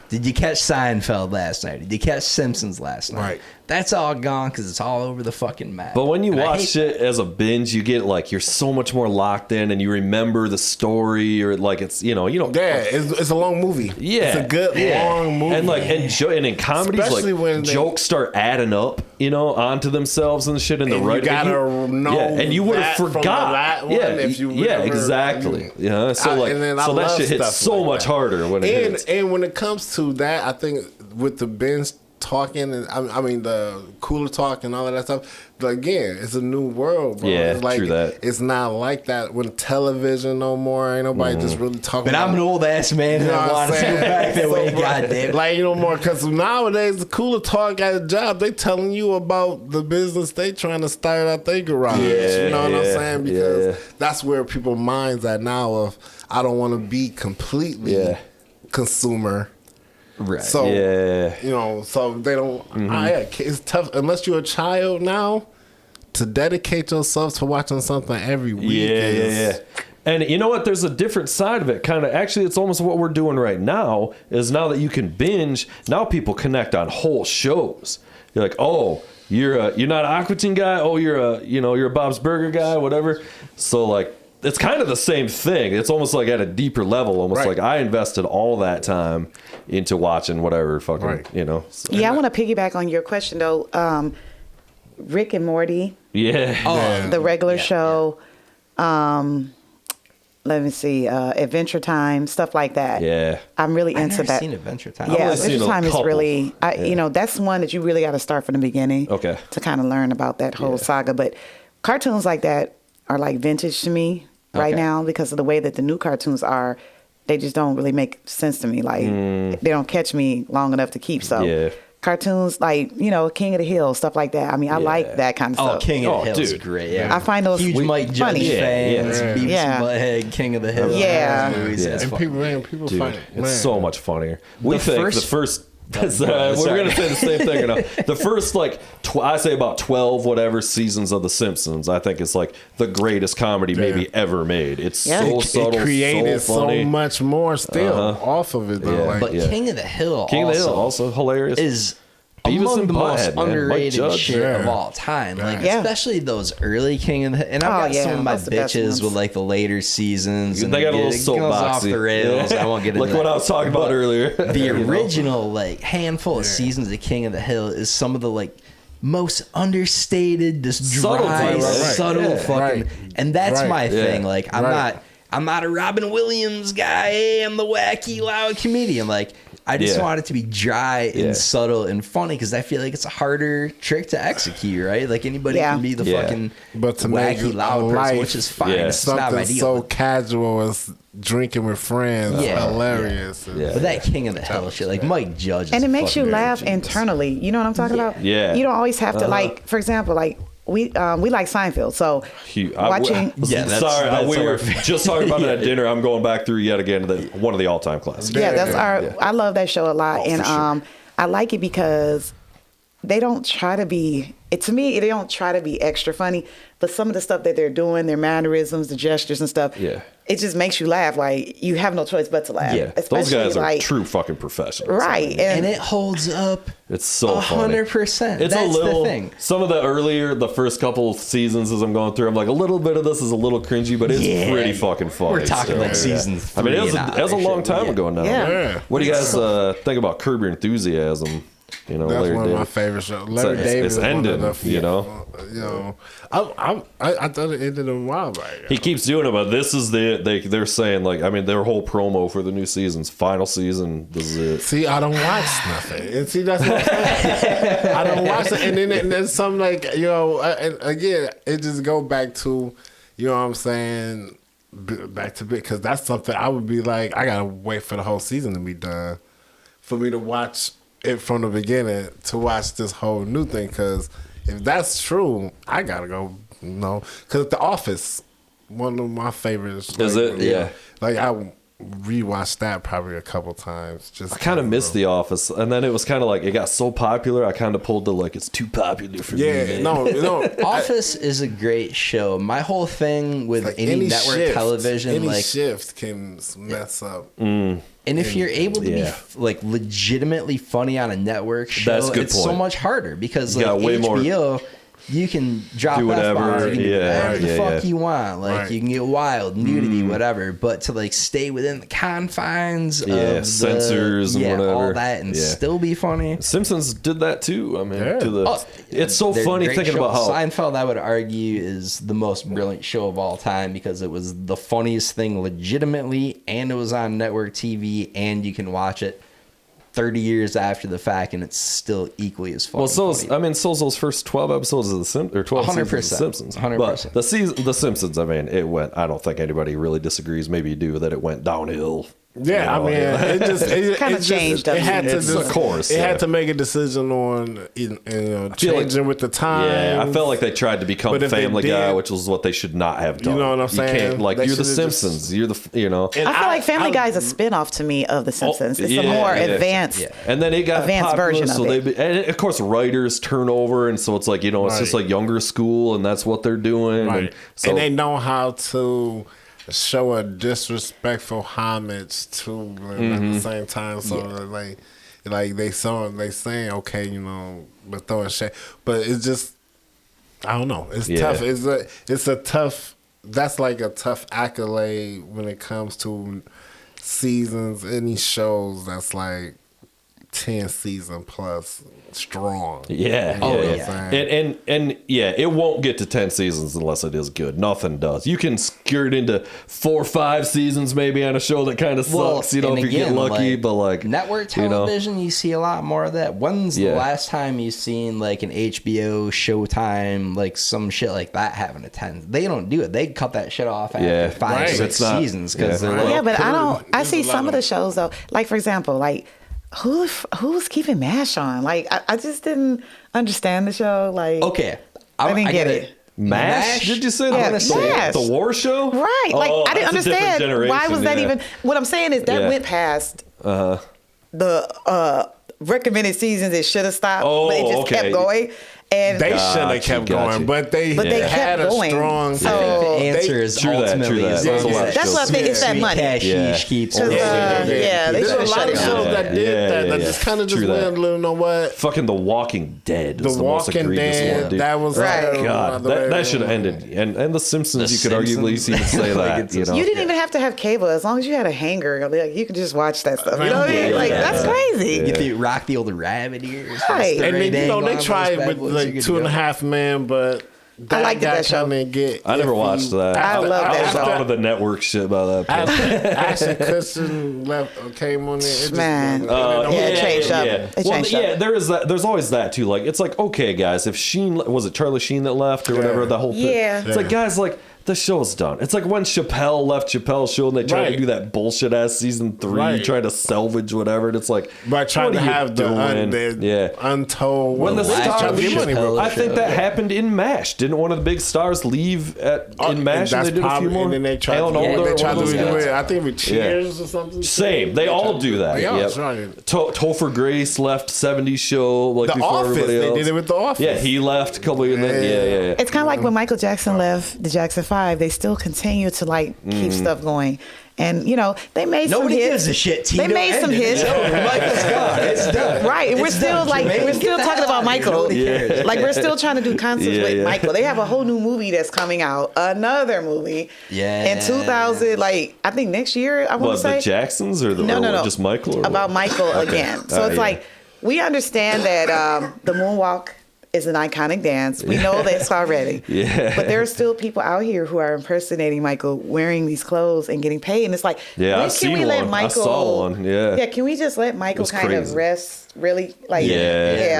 did you catch Seinfeld last night? Did you catch Simpsons last night? Right. That's all gone because it's all over the fucking map. But when you watch it as a binge, you get you're so much more locked in, and you remember the story, or it's you don't. Yeah, it's a long movie. Yeah, it's a good long movie. And and in comedies, especially when jokes start adding up, onto themselves and shit in the right. You gotta know. Yeah, and you would have forgot. Exactly. Yeah, so that shit hits so much harder when it hits. And when it comes to that, I think with the binge talking and I mean the cooler talk and all of that stuff. But again, it's a new world, bro. Yeah, it's like, true that. It's not like that with television no more. Ain't nobody just really talking. But I'm an old ass man and I want to go back that way. Goddamn. Like more because nowadays the cooler talk at a job, they telling you about the business they trying to start out their garage. You know what I'm saying? Because that's where people minds at now. Of I don't want to be completely consumer. Right. So so they don't. It's tough unless you're a child now to dedicate yourself to watching something every week. Yeah. And you know what? There's a different side of it. Kind of, actually, it's almost what we're doing right now. Is now that you can binge, now people connect on whole shows. You're like, oh, you're not an Aqua Teen guy. Oh, you're a Bob's Burger guy, whatever. So like. It's kind of the same thing. It's almost like at a deeper level. Almost like I invested all that time into watching whatever fucking, So. Yeah, I want to piggyback on your question, though. Rick and Morty. Yeah. The regular show. Let me see. Adventure Time, stuff like that. Yeah. I'm really into that. I've seen Adventure Time. Yeah, Adventure Time is really, that's one that you really got to start from the beginning. Okay. To kind of learn about that whole saga. But cartoons like that are like vintage to me right now because of the way that the new cartoons are. They just don't really make sense to me. Like they don't catch me long enough to keep. So cartoons like King of the Hill, stuff like that. I mean, I like that kind of stuff. Oh, King of the Hill is great. Yeah, I find those huge Mike Judge funny. fans. Beavis and Butthead, King of the Hill. Yeah, movies. And people Dude, find it's so much funnier. We think the first. We're gonna say the same thing. The first I say about 12 whatever seasons of The Simpsons, I think it's like the greatest comedy maybe ever made. It's so subtle, it created so funny. so much more still off of it though. But King of the Hill, also hilarious. Is Beavis among and the most Butthead, man. underrated shit of all time. Like especially those early King of the Hill. And I've got some of my bitches with like the later seasons. And they got a little soapboxy. Goes off the rails. I won't get into like what I was talking about earlier. The original like handful of seasons of King of the Hill is some of the like most understated, just dry, subtle fucking. And that's my thing. Like I'm not a Robin Williams guy. Hey, I'm the wacky, loud comedian. Like I just want it to be dry and subtle and funny because I feel like it's a harder trick to execute, right? Like anybody can be the fucking wacky, loud person, which is fine. It's not something ideal. so casual as drinking with friends. Hilarious. But that King of the Hill shit, like Mike Judge, and it makes you laugh internally. You know what I'm talking about? Yeah. You don't always have to like, for example, like. We like Seinfeld, so watching. We were just talking about it at dinner. I'm going back through yet again one of the all-time classics. Yeah, that's I love that show a lot, and I like it because they don't try to be. To me, they don't try to be extra funny, but some of the stuff that they're doing, their mannerisms, the gestures and stuff, it just makes you laugh. Like you have no choice but to laugh. Yeah, those guys are true fucking professionals, right? And it holds up. It's so 100%. It's That's a little. The thing. Some of the first couple seasons as I'm going through, I'm like a little bit of this is a little cringy, but it's pretty fucking funny. We're talking like season 3. I mean, it was a long time ago now. Yeah. What do you guys think about Curb Your Enthusiasm? That's one of my favorite shows. Larry David is ended, one of the, I thought it ended a while back. He keeps doing it, but this is they're saying like, I mean, their whole promo for the new season's final season. This is it. See, I don't watch nothing, and see that's what I'm saying. I don't watch it, and then there's some like and again, it just go back to, what I'm saying, back to bit because that's something I would be like, I gotta wait for the whole season to be done for me to watch it from the beginning to watch this whole new thing because if that's true, I gotta go. Because The Office, one of my favorites. Is it? Yeah. Like I rewatched that probably a couple times. Just I kind of missed The Office, and then it was kind of like it got so popular. I kind of pulled the like it's too popular for me. Yeah, no. Office is a great show. My whole thing with like any network television, any shift can mess up. And if you're able to be like legitimately funny on a network show, it's so much harder because like HBO, you can drop F-bombs, you can do whatever the fuck you want. Like you can get wild, nudity, whatever. But to like stay within the confines of censors and whatever, all that, and still be funny. Simpsons did that too. I mean, it's so funny thinking about how Seinfeld, I would argue, is the most brilliant show of all time because it was the funniest thing legitimately, and it was on network TV, and you can watch it 30 years after the fact, and it's still equally as fun. Well, so's those first 12 episodes of or 12 seasons of The Simpsons. 100%. But the Simpsons, I mean, it went. I don't think anybody really disagrees. Maybe you do that. It went downhill. Yeah, I mean, it kind of changed. It had to, of course, it had to make a decision on changing with the time. Yeah, I felt like they tried to become Family Guy, which was what they should not have done. You know what I'm saying? You can't, like, you're the Simpsons. You're the, you know. I feel like Family Guy is a spinoff to me of the Simpsons. It's a more advanced, and then it got advanced popular, version so of it. And of course, writers turn over, and so it's like, you know, it's just like younger school, and that's what they're doing. Right. And, so, and they know how to show a disrespectful homage to them at the same time. So like they saying, okay, you know, but throwing shade. But it's just, I don't know. It's tough. It's a tough. That's like a tough accolade when it comes to seasons. Any shows that's like 10 season plus strong. Yeah. And it won't get to 10 seasons unless it is good. Nothing does. You can skirt into 4 or 5 seasons maybe on a show that kind of sucks, you know, if you get lucky, but like network television, you see a lot more of that. When's the last time you've seen like an HBO, Showtime, like some shit like that having a 10? They don't do it. They cut that shit off after 5 or 6 seasons because they're like, but I see some of the shows though, like for example, like who's keeping MASH on? Like I just didn't understand the show. Like I didn't get it. MASH? Did you say that? MASH. The war show? Right. Like I didn't understand why was that even. What I'm saying is that went past the recommended seasons. It should have stopped, but it just kept going. And they should have kept going, but they had a strong. So the answer is ultimately that's what I think. It's that money. Cashish keeps. They There's a lot of shows that did that. That just kind of just went, you know what? Fucking The Walking Dead. The Walking Dead. That was God. That should have ended. And The Simpsons. You could arguably even say that. You know, you didn't even have to have cable as long as you had a hanger. Like you could just watch that stuff. You know what I mean? Like that's crazy. Get the Rock the Old Rabbit ears. Right. And then you know they tried with like 2.5 Men, but I liked that show. I never watched that. I love that show. I was out of the network shit by that point. Ashton Kutcher came on there. Man, it changed up. It changed up. There is that. There's always that too. Like it's like, okay, guys, if Sheen was it Charlie Sheen that left or whatever, the whole thing. It's like, guys, like the show's done. It's like when Chappelle left Chappelle's show and they tried to do that bullshit ass season 3, trying to salvage whatever. And it's like, by trying to have the untold. When the stars, I think that happened in MASH. Didn't one of the big stars leave in MASH and they did a few more? And then they tried to do it. I think with Cheers or something. Same. They all do that. Topher Grace left 70s show like before everybody else. They did it with The Office. Yeah, he left a couple years. It's kind of like when Michael Jackson left the Jackson 5. They still continue to like keep stuff going, and you know they made some hits. Nobody gives a shit. Tito they made some hits. Michael's gone. It's done. Right, and we're still talking about Michael. Like we're still trying to do concerts with Michael. They have a whole new movie that's coming out. Another movie. In 2000, like I think next year. I want to say the Jacksons or just Michael. About Michael again. So it's like we understand that the moonwalk is an iconic dance. We know this already. But there are still people out here who are impersonating Michael, wearing these clothes and getting paid. And it's like, when can we let Michael? I saw one. Can we just let Michael kind of rest? Really? Like,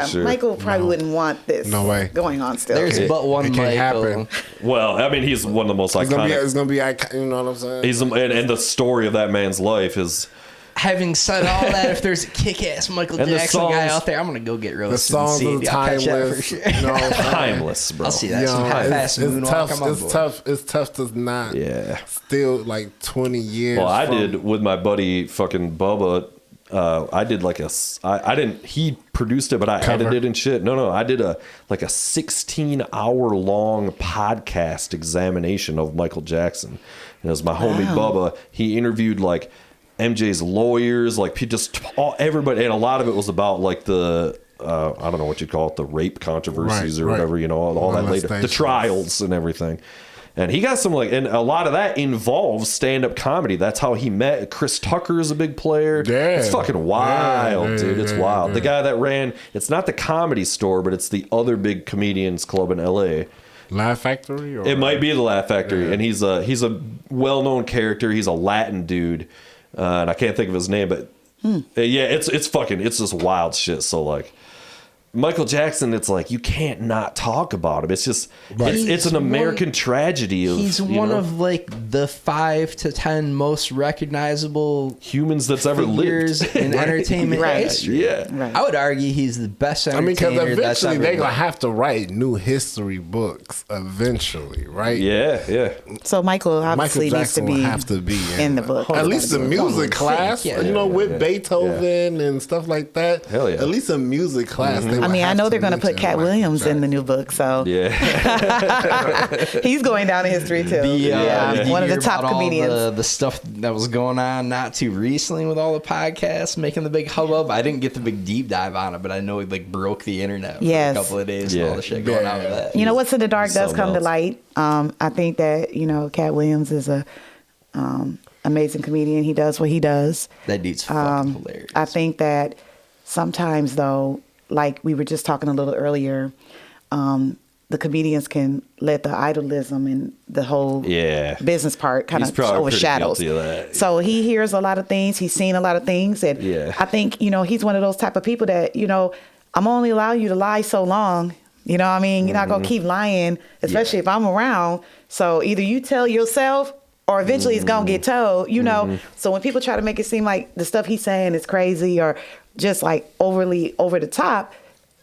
sure. Michael probably wouldn't want this going on still. There's but one Michael. Well, I mean, he's one of the most iconic. It's gonna be you know what I'm saying? And the story of that man's life is. Having said all that, if there's a kick-ass Michael Jackson guy out there, I'm gonna go get roasted. The songs and see are timeless. Timeless, bro. I'll see that. Some half-ass moonwalk. It's tough to not. Still like 20 years. Well, I did with my buddy fucking Bubba. I did like I didn't. He produced it, but I edited and shit. No. I did a 16-hour long podcast examination of Michael Jackson. And it was my homie Bubba. He interviewed like MJ's lawyers, like just everybody, and a lot of it was about like the I don't know what you call it, the rape controversies or whatever, you know, all that later, the trials and everything. And he got some and a lot of that involves stand-up comedy. That's how he met. Chris Tucker is a big player. It's fucking wild, dude. It's wild. The guy that ran, it's not the Comedy Store, but it's the other big comedians club in LA. Laugh Factory? It might be the Laugh Factory. And he's a well-known character. He's a Latin dude. And I can't think of his name, but Yeah, it's just wild shit. So like Michael Jackson, it's like you can't not talk about him. It's just it's an American tragedy. He's one of like the 5 to 10 most recognizable humans that's ever lived in entertainment history. Yeah, Right. I would argue he's the best entertainer. Because that's eventually ever they're gonna lived. have to write new history books. Eventually, right? yeah. So Michael obviously Michael needs to Jackson will have to be in the book. At least a music class, with Beethoven and stuff like that. Hell yeah. At least a music class. I mean, I know they're going to put Cat Williams in the new book, so he's going down in history too. One of the top comedians. The stuff that was going on not too recently with all the podcasts making the big hubbub. I didn't get the big deep dive on it, but I know it like broke the internet for a couple of days and all the shit going on with that. You know, what's in the dark does come to else. light. I think that Cat Williams is a amazing comedian. He does what he does. That dude's fucking hilarious. I think that sometimes though, like we were just talking a little earlier, the comedians can let the idolism and the whole business part kind of overshadows. Of that. So he hears a lot of things. He's seen a lot of things. And I think, he's one of those type of people that, I'm only allowing you to lie so long. You know what I mean? You're not going to keep lying, especially if I'm around. So either you tell yourself or eventually it's going to get told, So when people try to make it seem like the stuff he's saying is crazy or just like overly over the top,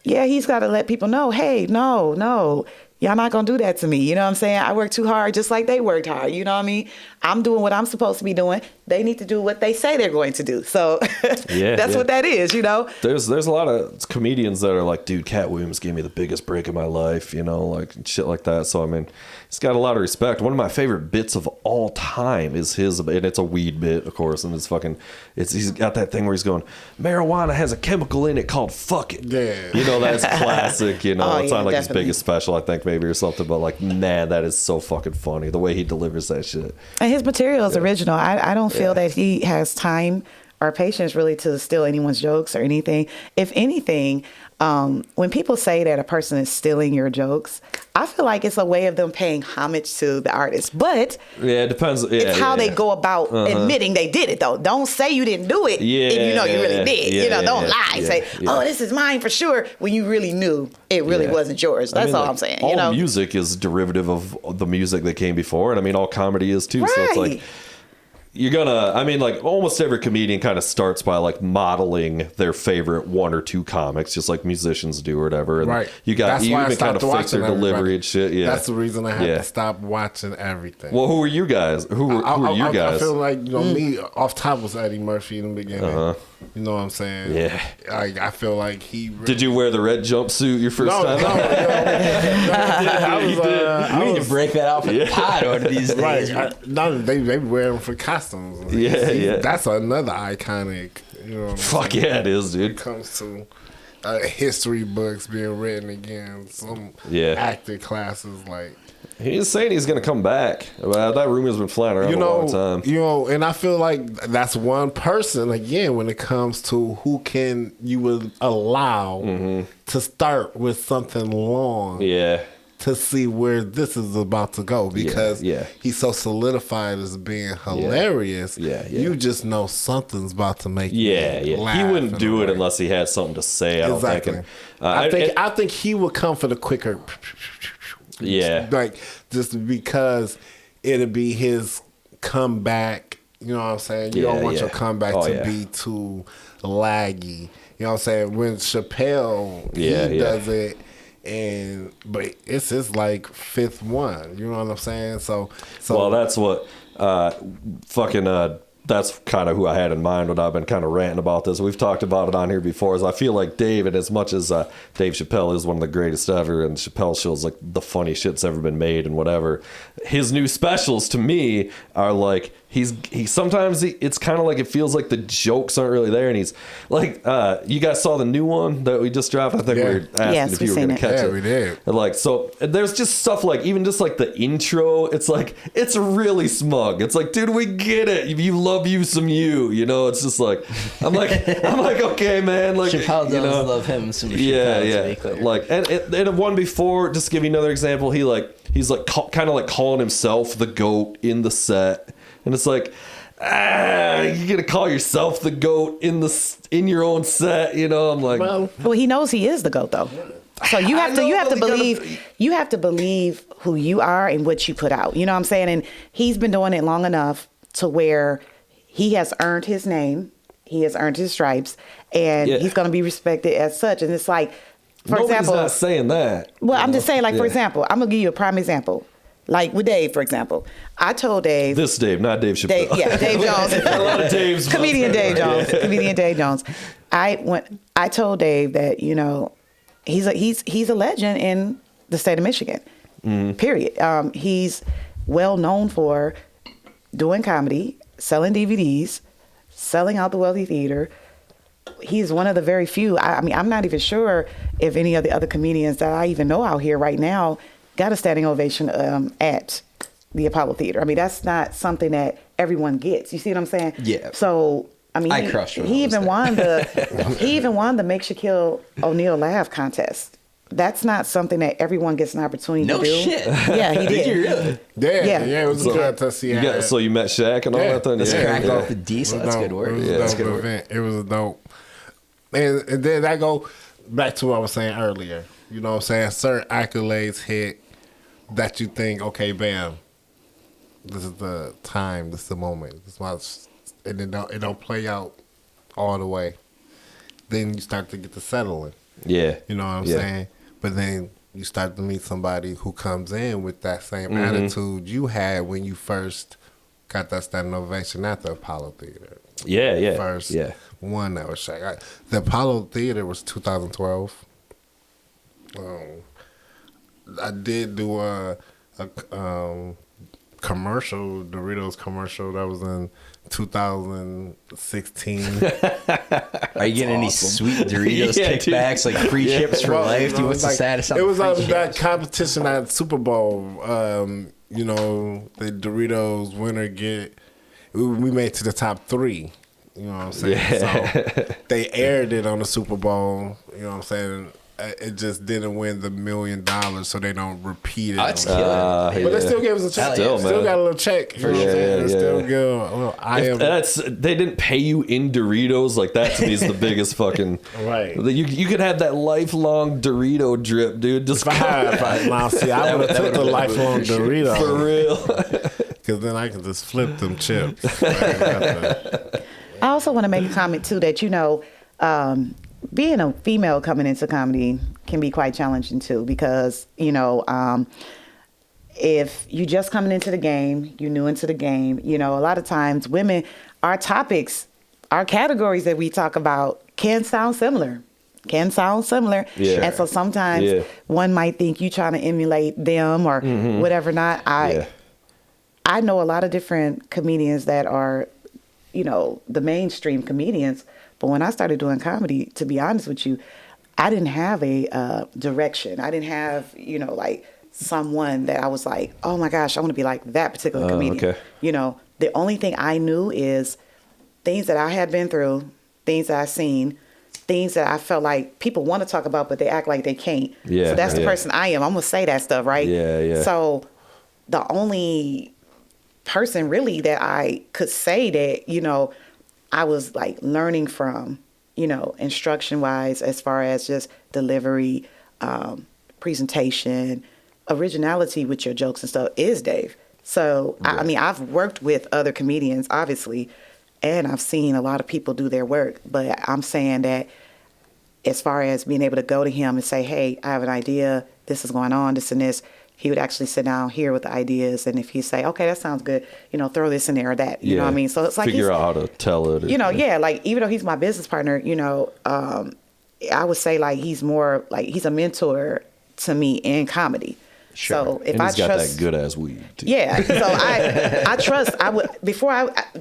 he's got to let people know, hey, no, y'all not going to do that to me. You know what I'm saying? I work too hard just like they worked hard. You know what I mean? I'm doing what I'm supposed to be doing. They need to do what they say they're going to do. So that's what that is, There's a lot of comedians that are like, dude, Cat Williams gave me the biggest break of my life, like shit like that. So, I mean, he's got a lot of respect. One of my favorite bits of all time is his, and it's a weed bit, of course, and he's got that thing where he's going, marijuana has a chemical in it called fuck it. Yeah. That's classic, it's on like his definitely. biggest special, I think, maybe, or something, but like, man, that is so fucking funny, the way he delivers that shit. And his material is original. I don't feel that he has time or patience really to steal anyone's jokes or anything. If anything, when people say that a person is stealing your jokes, I feel like it's a way of them paying homage to the artist. But it depends. It's how they go about admitting they did it, though. Don't say you didn't do it if you know you really did. Don't lie. Say, oh, this is mine for sure, when you really knew it really wasn't yours. That's all I'm saying. All music is derivative of the music that came before, and I mean, all comedy is too. Right. So it's like, you're gonna, I mean, like almost every comedian kind of starts by like modeling their favorite one or two comics, just like musicians do or whatever. And right. You even kind of fix their delivery and shit. Yeah. That's the reason I had to stop watching everything. Well, who were you guys? Who were you guys? I feel like, me off top was Eddie Murphy in the beginning. You know what I'm saying? Yeah. I feel like he really... Did you wear the red jumpsuit your first time? We need to break that out for the pod one of these days. Right. They wear them for costumes. Yeah. That's another iconic, Fuck yeah, it is, dude. When it comes to history books being written again, some acting classes like... He's saying he's going to come back. That rumor's been flying around a long time. And I feel like that's one person, again, when it comes to who you would allow to start with something long. Yeah. To see where this is about to go, because he's so solidified as being hilarious. You just know something's about to make you laugh. He wouldn't do it unless he had something to say. I don't think. I think he would come for the quicker. Yeah. Like, just because it'd be his comeback. You know what I'm saying? You don't want your comeback to be too laggy. You know what I'm saying? When Chappelle does it, but it's his like fifth one. You know what I'm saying? So well, that's what that's kind of who I had in mind when I've been kind of ranting about this. We've talked about it on here before. Is I feel like Dave, and as much as Dave Chappelle is one of the greatest ever, and Chappelle Show's like the funny shit's ever been made and whatever, his new specials to me are like it's kind of like it feels like the jokes aren't really there, and he's like, you guys saw the new one that we just dropped? I think we were asking if you were going to catch it. Yeah, we did. And like, so there's just stuff like, even just like the intro, it's like, it's really smug. It's like, dude, we get it. You love you some you, it's just like, I'm like, okay, man. Like, Chappelle does love him some Chappelle, to be clear. Like, and one before, just to give you another example, he's like kind of like calling himself the GOAT in the set. And it's like, you're gonna call yourself the GOAT in your own set, you know? I'm like, well, he knows he is the GOAT though. So you have to believe who you are and what you put out. You know what I'm saying? And he's been doing it long enough to where he has earned his name, he has earned his stripes, and he's going to be respected as such. And it's like, for example, not saying that. Well, I'm just saying, like, for example, I'm gonna give you a prime example. Like with Dave, for example, I told Dave. This Dave, not Dave Chappelle. Dave Jones. A lot of Daves. Comedian Dave Jones. Comedian Dave Jones. I told Dave that, you know, he's a legend in the state of Michigan. Period. He's well known for doing comedy, selling DVDs, selling out the Wealthy Theater. He's one of the very few. I mean, I'm not even sure if any of the other comedians that I even know out here right now got a standing ovation at the Apollo Theater. I mean, that's not something that everyone gets. You see what I'm saying? Yeah. So, I mean, he even won the Make Shaquille O'Neal Laugh contest. That's not something that everyone gets an opportunity to do. No shit. Yeah, he did. Did you really? Yeah, it was a contest. So you met Shaq and all that thing? Let's crack off the decent. That's good work. That's good event. It was a dope. And then that go back to what I was saying earlier. You know what I'm saying? Certain accolades hit that you think, okay, bam, this is the time, this is the moment. This is and it don't play out all the way. Then you start to get to settling. Yeah. You know what I'm saying? But then you start to meet somebody who comes in with that same attitude you had when you first got that standing ovation at the Apollo Theater. Yeah. First one that was Shaq. The Apollo Theater was 2012. I did do a commercial, Doritos commercial that was in 2016. Are you getting any sweet Doritos kickbacks, like free chips for life? What's the status on it was free that chips? competition at Super Bowl. You know, the Doritos winner we made to the top 3. You know what I'm saying? Yeah. So they aired it on the Super Bowl. You know what I'm saying? It just didn't win the $1 million, so they don't repeat it. That's killing. But they still gave us a check. Still got a little check. You know what I'm saying? They still give. Well, they didn't pay you in Doritos. Like, that to me is the biggest fucking. Right. You could have that lifelong Dorito drip, dude. Just I would have took the lifelong Dorito. For real. Because then I can just flip them chips. I also want to make a comment too that, you know, being a female coming into comedy can be quite challenging too, because, you know, if you just coming into the game, you're new into the game, you know, a lot of times women, our topics, our categories that we talk about can sound similar. Yeah. And so sometimes one might think you trying to emulate them or whatever not. I know a lot of different comedians that are, you know, the mainstream comedians. But when I started doing comedy, to be honest with you, I didn't have a direction. I didn't have, you know, like someone that I was like, oh my gosh, I want to be like that particular comedian. Okay. You know, the only thing I knew is things that I had been through, things that I've seen, things that I felt like people want to talk about, but they act like they can't. Yeah. So that's the person I am. I'm going to say that stuff, right? Yeah. So the only person really that I could say that, you know, I was like learning from, you know, instruction wise, as far as just delivery, presentation, originality with your jokes and stuff is Dave. So, I mean, I've worked with other comedians, obviously, and I've seen a lot of people do their work. But I'm saying that as far as being able to go to him and say, hey, I have an idea, this is going on, this and this, he would actually sit down here with the ideas, and if he say, okay, that sounds good, you know, throw this in there or that, you know what I mean? So it's like figure out how to tell it. You know, like even though he's my business partner, you know, I would say like he's more like he's a mentor to me in comedy. Sure. So if he's got that good ass weed too. Yeah. So I trust. I would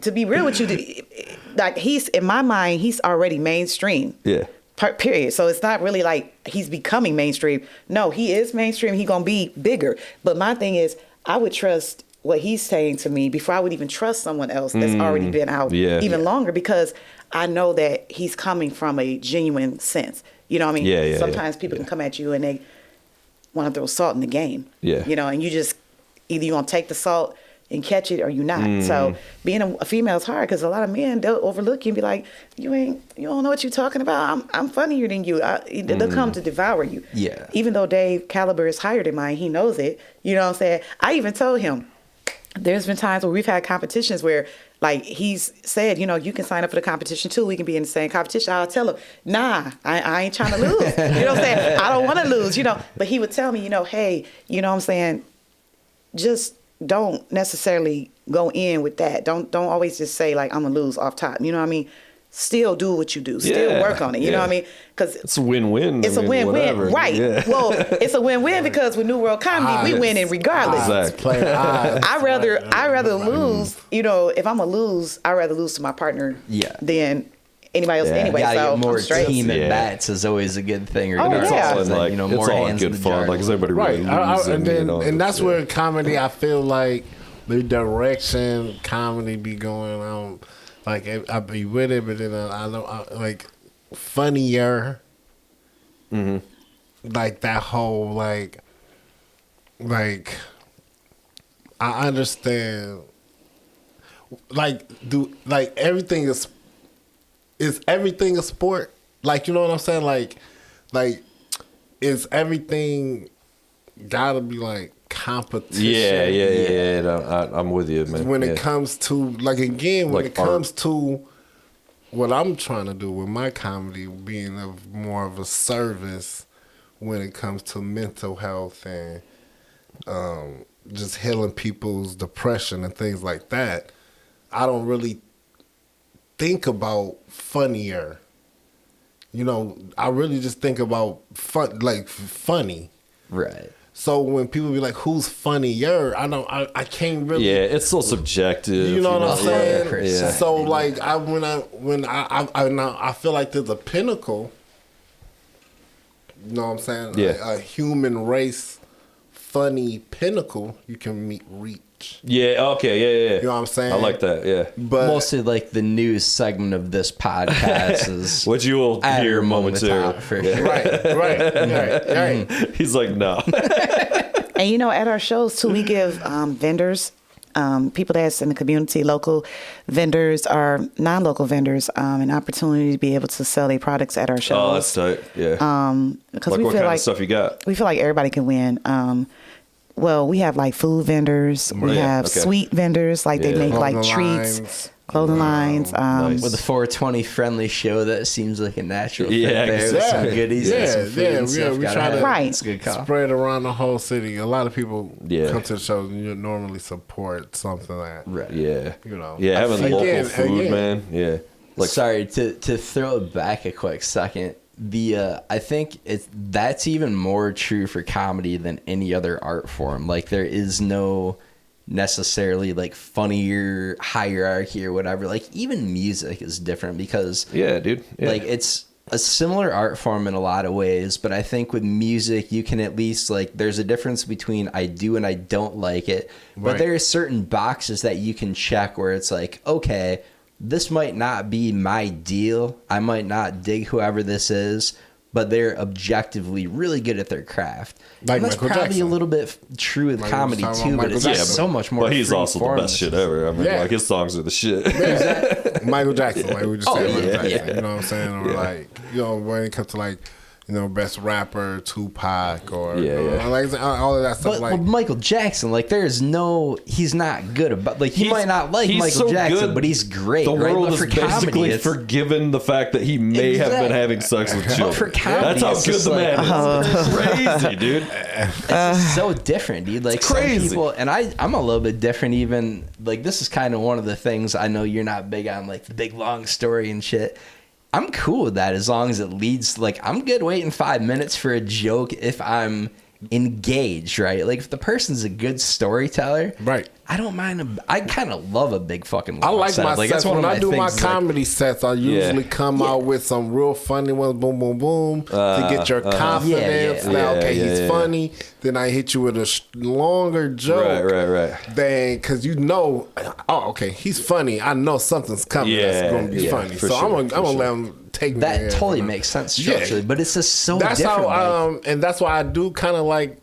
to be real with you, like he's in my mind, he's already mainstream. Yeah. Period. So it's not really like he's becoming mainstream. No, he is mainstream. He's gonna be bigger. But my thing is, I would trust what he's saying to me before I would even trust someone else that's already been out even longer, because I know that he's coming from a genuine sense. You know what I mean? Sometimes people can come at you and they want to throw salt in the game. Yeah. You know, and you just either you're gonna take the salt, and catch it or you not. So being a female is hard because a lot of men, they'll overlook you and be like, you don't know what you're talking about. I'm funnier than you. They'll come to devour you. Yeah. Even though Dave caliber is higher than mine, he knows it. You know what I'm saying? I even told him, there's been times where we've had competitions where, like, he's said, you can sign up for the competition too. We can be in the same competition. I'll tell him, nah, I ain't trying to lose. You know what I'm saying? I don't want to lose, But he would tell me, hey, you know what I'm saying? Just don't necessarily go in with that. Don't always just say, like, I'm going to lose off top. You know what I mean? Still do what you do. Still work on it. You know what I mean? Because it's a win-win. It's a win-win, whatever. right? Yeah. Well, it's a win-win because with New World Comedy, we winning regardless. Exactly. I rather lose. If I'm gonna lose, I rather lose to my partner. Than anybody else. Anyway, so more I'm straight. team at bats is always a good thing. Or it's more all hands good in the fun. jar. Like, is everybody really losing? And that's where comedy, I feel like the direction comedy be going on. Like, I be with it, but then I don't like funnier. Like that whole like I understand. Like everything is everything a sport? Like, you know what I'm saying? Like is everything gotta be like competition? Yeah. No, I'm with you, man. When it comes to when it comes to what I'm trying to do with my comedy, being more of a service when it comes to mental health and just healing people's depression and things like that, I don't really think about funnier. I really just think about funny. Right. So when people be like, "Who's funnier?" I can't really. Yeah, it's so subjective. You know what I'm saying? 100%. So like, I feel like there's a pinnacle. You know what I'm saying? Yeah. A human race, funny pinnacle you can reach. Yeah. Okay. Yeah. You know what I'm saying? I like that. Yeah. But mostly like the news segment of this podcast is what you will hear momentarily. For sure. Right. He's like, no. And at our shows too, we give vendors, people that's in the community, local vendors or non-local vendors, an opportunity to be able to sell their products at our shows. Oh, that's tight. Yeah. Because like we what feel kind like of stuff you got? We feel like everybody can win. Well, we have like food vendors. We have sweet vendors, like they make clothing like treats, lines. clothing lines. Nice. With a 420 friendly show, that seems like a natural fit Yeah, there with some goodies and some food and stuff. We try to Right. It's a good call. spread around the whole city. A lot of people come to the shows and you normally support something that, Right. Yeah. Yeah, having local food, man. Yeah. Like, sorry to throw it back a quick second. I think that's even more true for comedy than any other art form. Like, there is no necessarily like funnier hierarchy or whatever. Like, even music is different because like it's a similar art form in a lot of ways, but I think with music you can at least like there's a difference between I do and I don't like it. But there are certain boxes that you can check where it's like, okay, this might not be my deal. I might not dig whoever this is, but they're objectively really good at their craft. Like and that's Michael probably Jackson. a little bit true with comedy too, but it's just so much more. But he's also the free-form. best shit ever. I mean, like, his songs are the shit. Michael Jackson, like we just said, Michael Jackson. yeah. You know what I'm saying? Or like, when it comes to like, best rapper, Tupac, or like all of that stuff. But Like Michael Jackson, like he's not good about, like you might not like he's Michael so Jackson, good, but he's great. The right? world But is for comedy, basically forgiven the fact that he may have been having sex with children. for comedy, That's how it's good just the man is. It's crazy, dude. It's just so different, dude. Like some crazy. people, and I'm a little bit different. Even like this is kind of one of the things I know you're not big on, like the big long story and shit. I'm cool with that as long as it leads. Like, I'm good waiting 5 minutes for a joke if I'm engaged, right? Like, if the person's a good storyteller, right? I don't mind. I kind of love a big fucking. I like setup. my sets. When I do my comedy sets, I usually come out with some real funny ones, boom, boom, boom, to get your confidence. He's funny. Then I hit you with a longer joke. Right. Then, because he's funny. I know something's coming that's going to be funny. So I'm gonna let him take me that there. totally makes sense structurally, but it's just so different. That's how, and that's why I do kind of like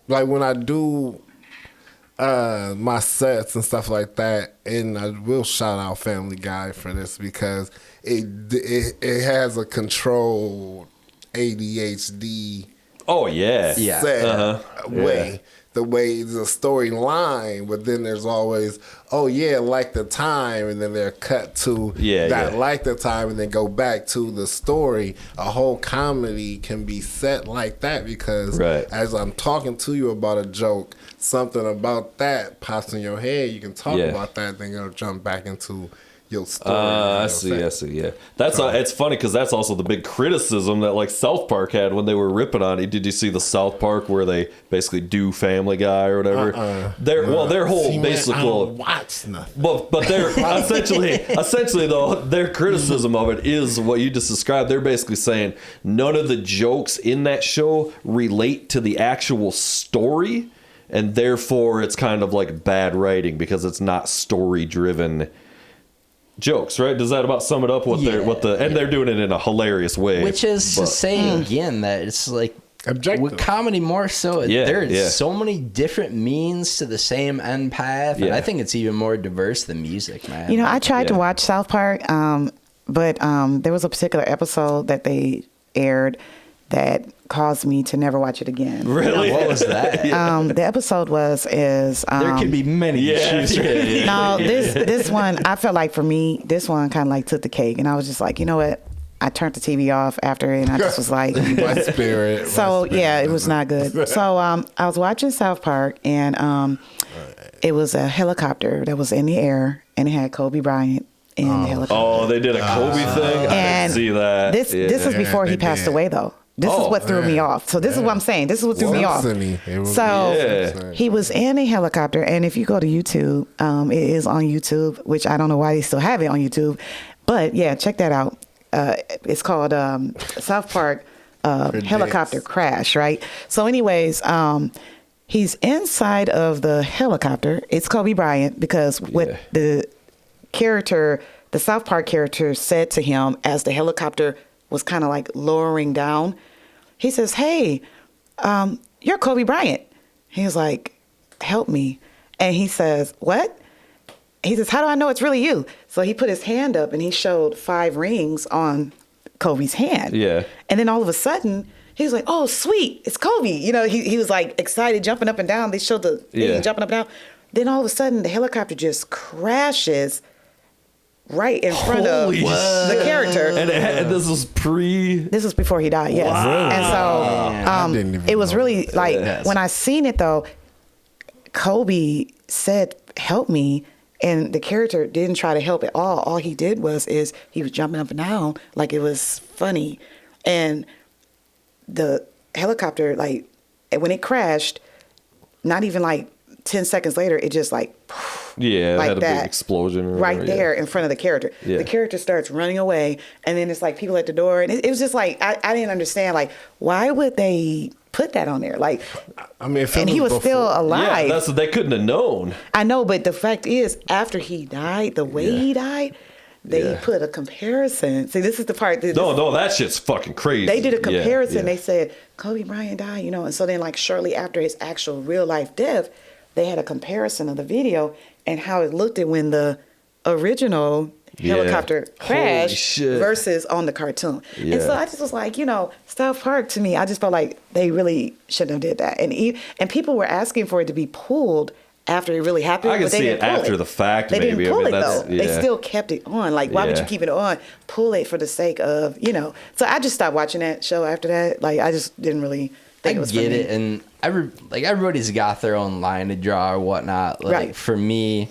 when I do my sets and stuff like that, and I will shout out Family Guy for this because it has a controlled ADHD. Oh yeah, set way. The way the storyline, but then there's always, like the time, and then they're cut to like the time, and then go back to the story. A whole comedy can be set like that because as I'm talking to you about a joke, something about that pops in your head. You can talk about that, then you'll jump back into your story. I see. Yeah, that's it's funny because that's also the big criticism that like South Park had when they were ripping on it. Did you see the South Park where they basically do Family Guy or whatever? Their whole basic watch nothing. But they're essentially though their criticism of it is what you just described. They're basically saying none of the jokes in that show relate to the actual story, and therefore it's kind of like bad writing because it's not story driven jokes, right? Does that about sum it up? They're doing it in a hilarious way, which is to say again that it's like objective with comedy more so. There's so many different means to the same end path, and I think it's even more diverse than music, man. You know, I tried to watch South Park, but there was a particular episode that they aired that caused me to never watch it again. Really? What was that? The episode there could be many issues. No, this one, I felt like for me, this one kind of like took the cake, and I was just like, you know what? I turned the TV off after it, and I just was like, my spirit. It was not good. So I was watching South Park, and it was a helicopter that was in the air, and it had Kobe Bryant in the helicopter. Oh, they did a Kobe thing? I didn't see that. This is before he passed away, though. This is what threw me off. So this is what I'm saying. This is what threw me off. So he was in a helicopter, and if you go to YouTube, it is on YouTube, which I don't know why they still have it on YouTube. But yeah, check that out. It's called South Park Helicopter Crash, right? So anyways, he's inside of the helicopter. It's Kobe Bryant because what the South Park character said to him as the helicopter was kind of like lowering down. He says, "Hey, you're Kobe Bryant." He was like, "Help me." And he says, "What?" He says, "How do I know it's really you?" So he put his hand up and he showed 5 rings on Kobe's hand. Yeah. And then all of a sudden, he was like, "Oh, sweet, it's Kobe." You know, he was like excited, jumping up and down. They showed the thing jumping up and down. Then all of a sudden, the helicopter just crashes right in front of the character. And this was This was before he died, yes. Wow. And so it was really like, when I seen it though, Kobe said, "Help me." And the character didn't try to help at all. All he did he was jumping up and down like it was funny. And the helicopter, like, when it crashed, not even like 10 seconds later, it just like, like had a that, big explosion right there in front of the character. Yeah. The character starts running away, and then it's like people at the door, and it was just like I didn't understand, like, why would they put that on there? Like, I mean, and he was still alive. Yeah, they couldn't have known. I know, but the fact is, after he died, the way he died, they put a comparison. See, this is the part. No, that shit's fucking crazy. They did a comparison. They said Kobe Bryant died, you know, and so then like shortly after his actual real life death, they had a comparison of the video and how it looked at when the original helicopter crashed versus on the cartoon. And so I just was like, you know, South Park, to me, I just felt like they really shouldn't have did that. And people were asking for it to be pulled after it really happened. I can see it after the fact. They didn't pull it though. Yeah. They still kept it on. Like, why would you keep it on? Pull it for the sake of, you know. So I just stopped watching that show after that. Like, I just didn't really think it was funny. It, and everybody's got their own line to draw or whatnot. Like, for me,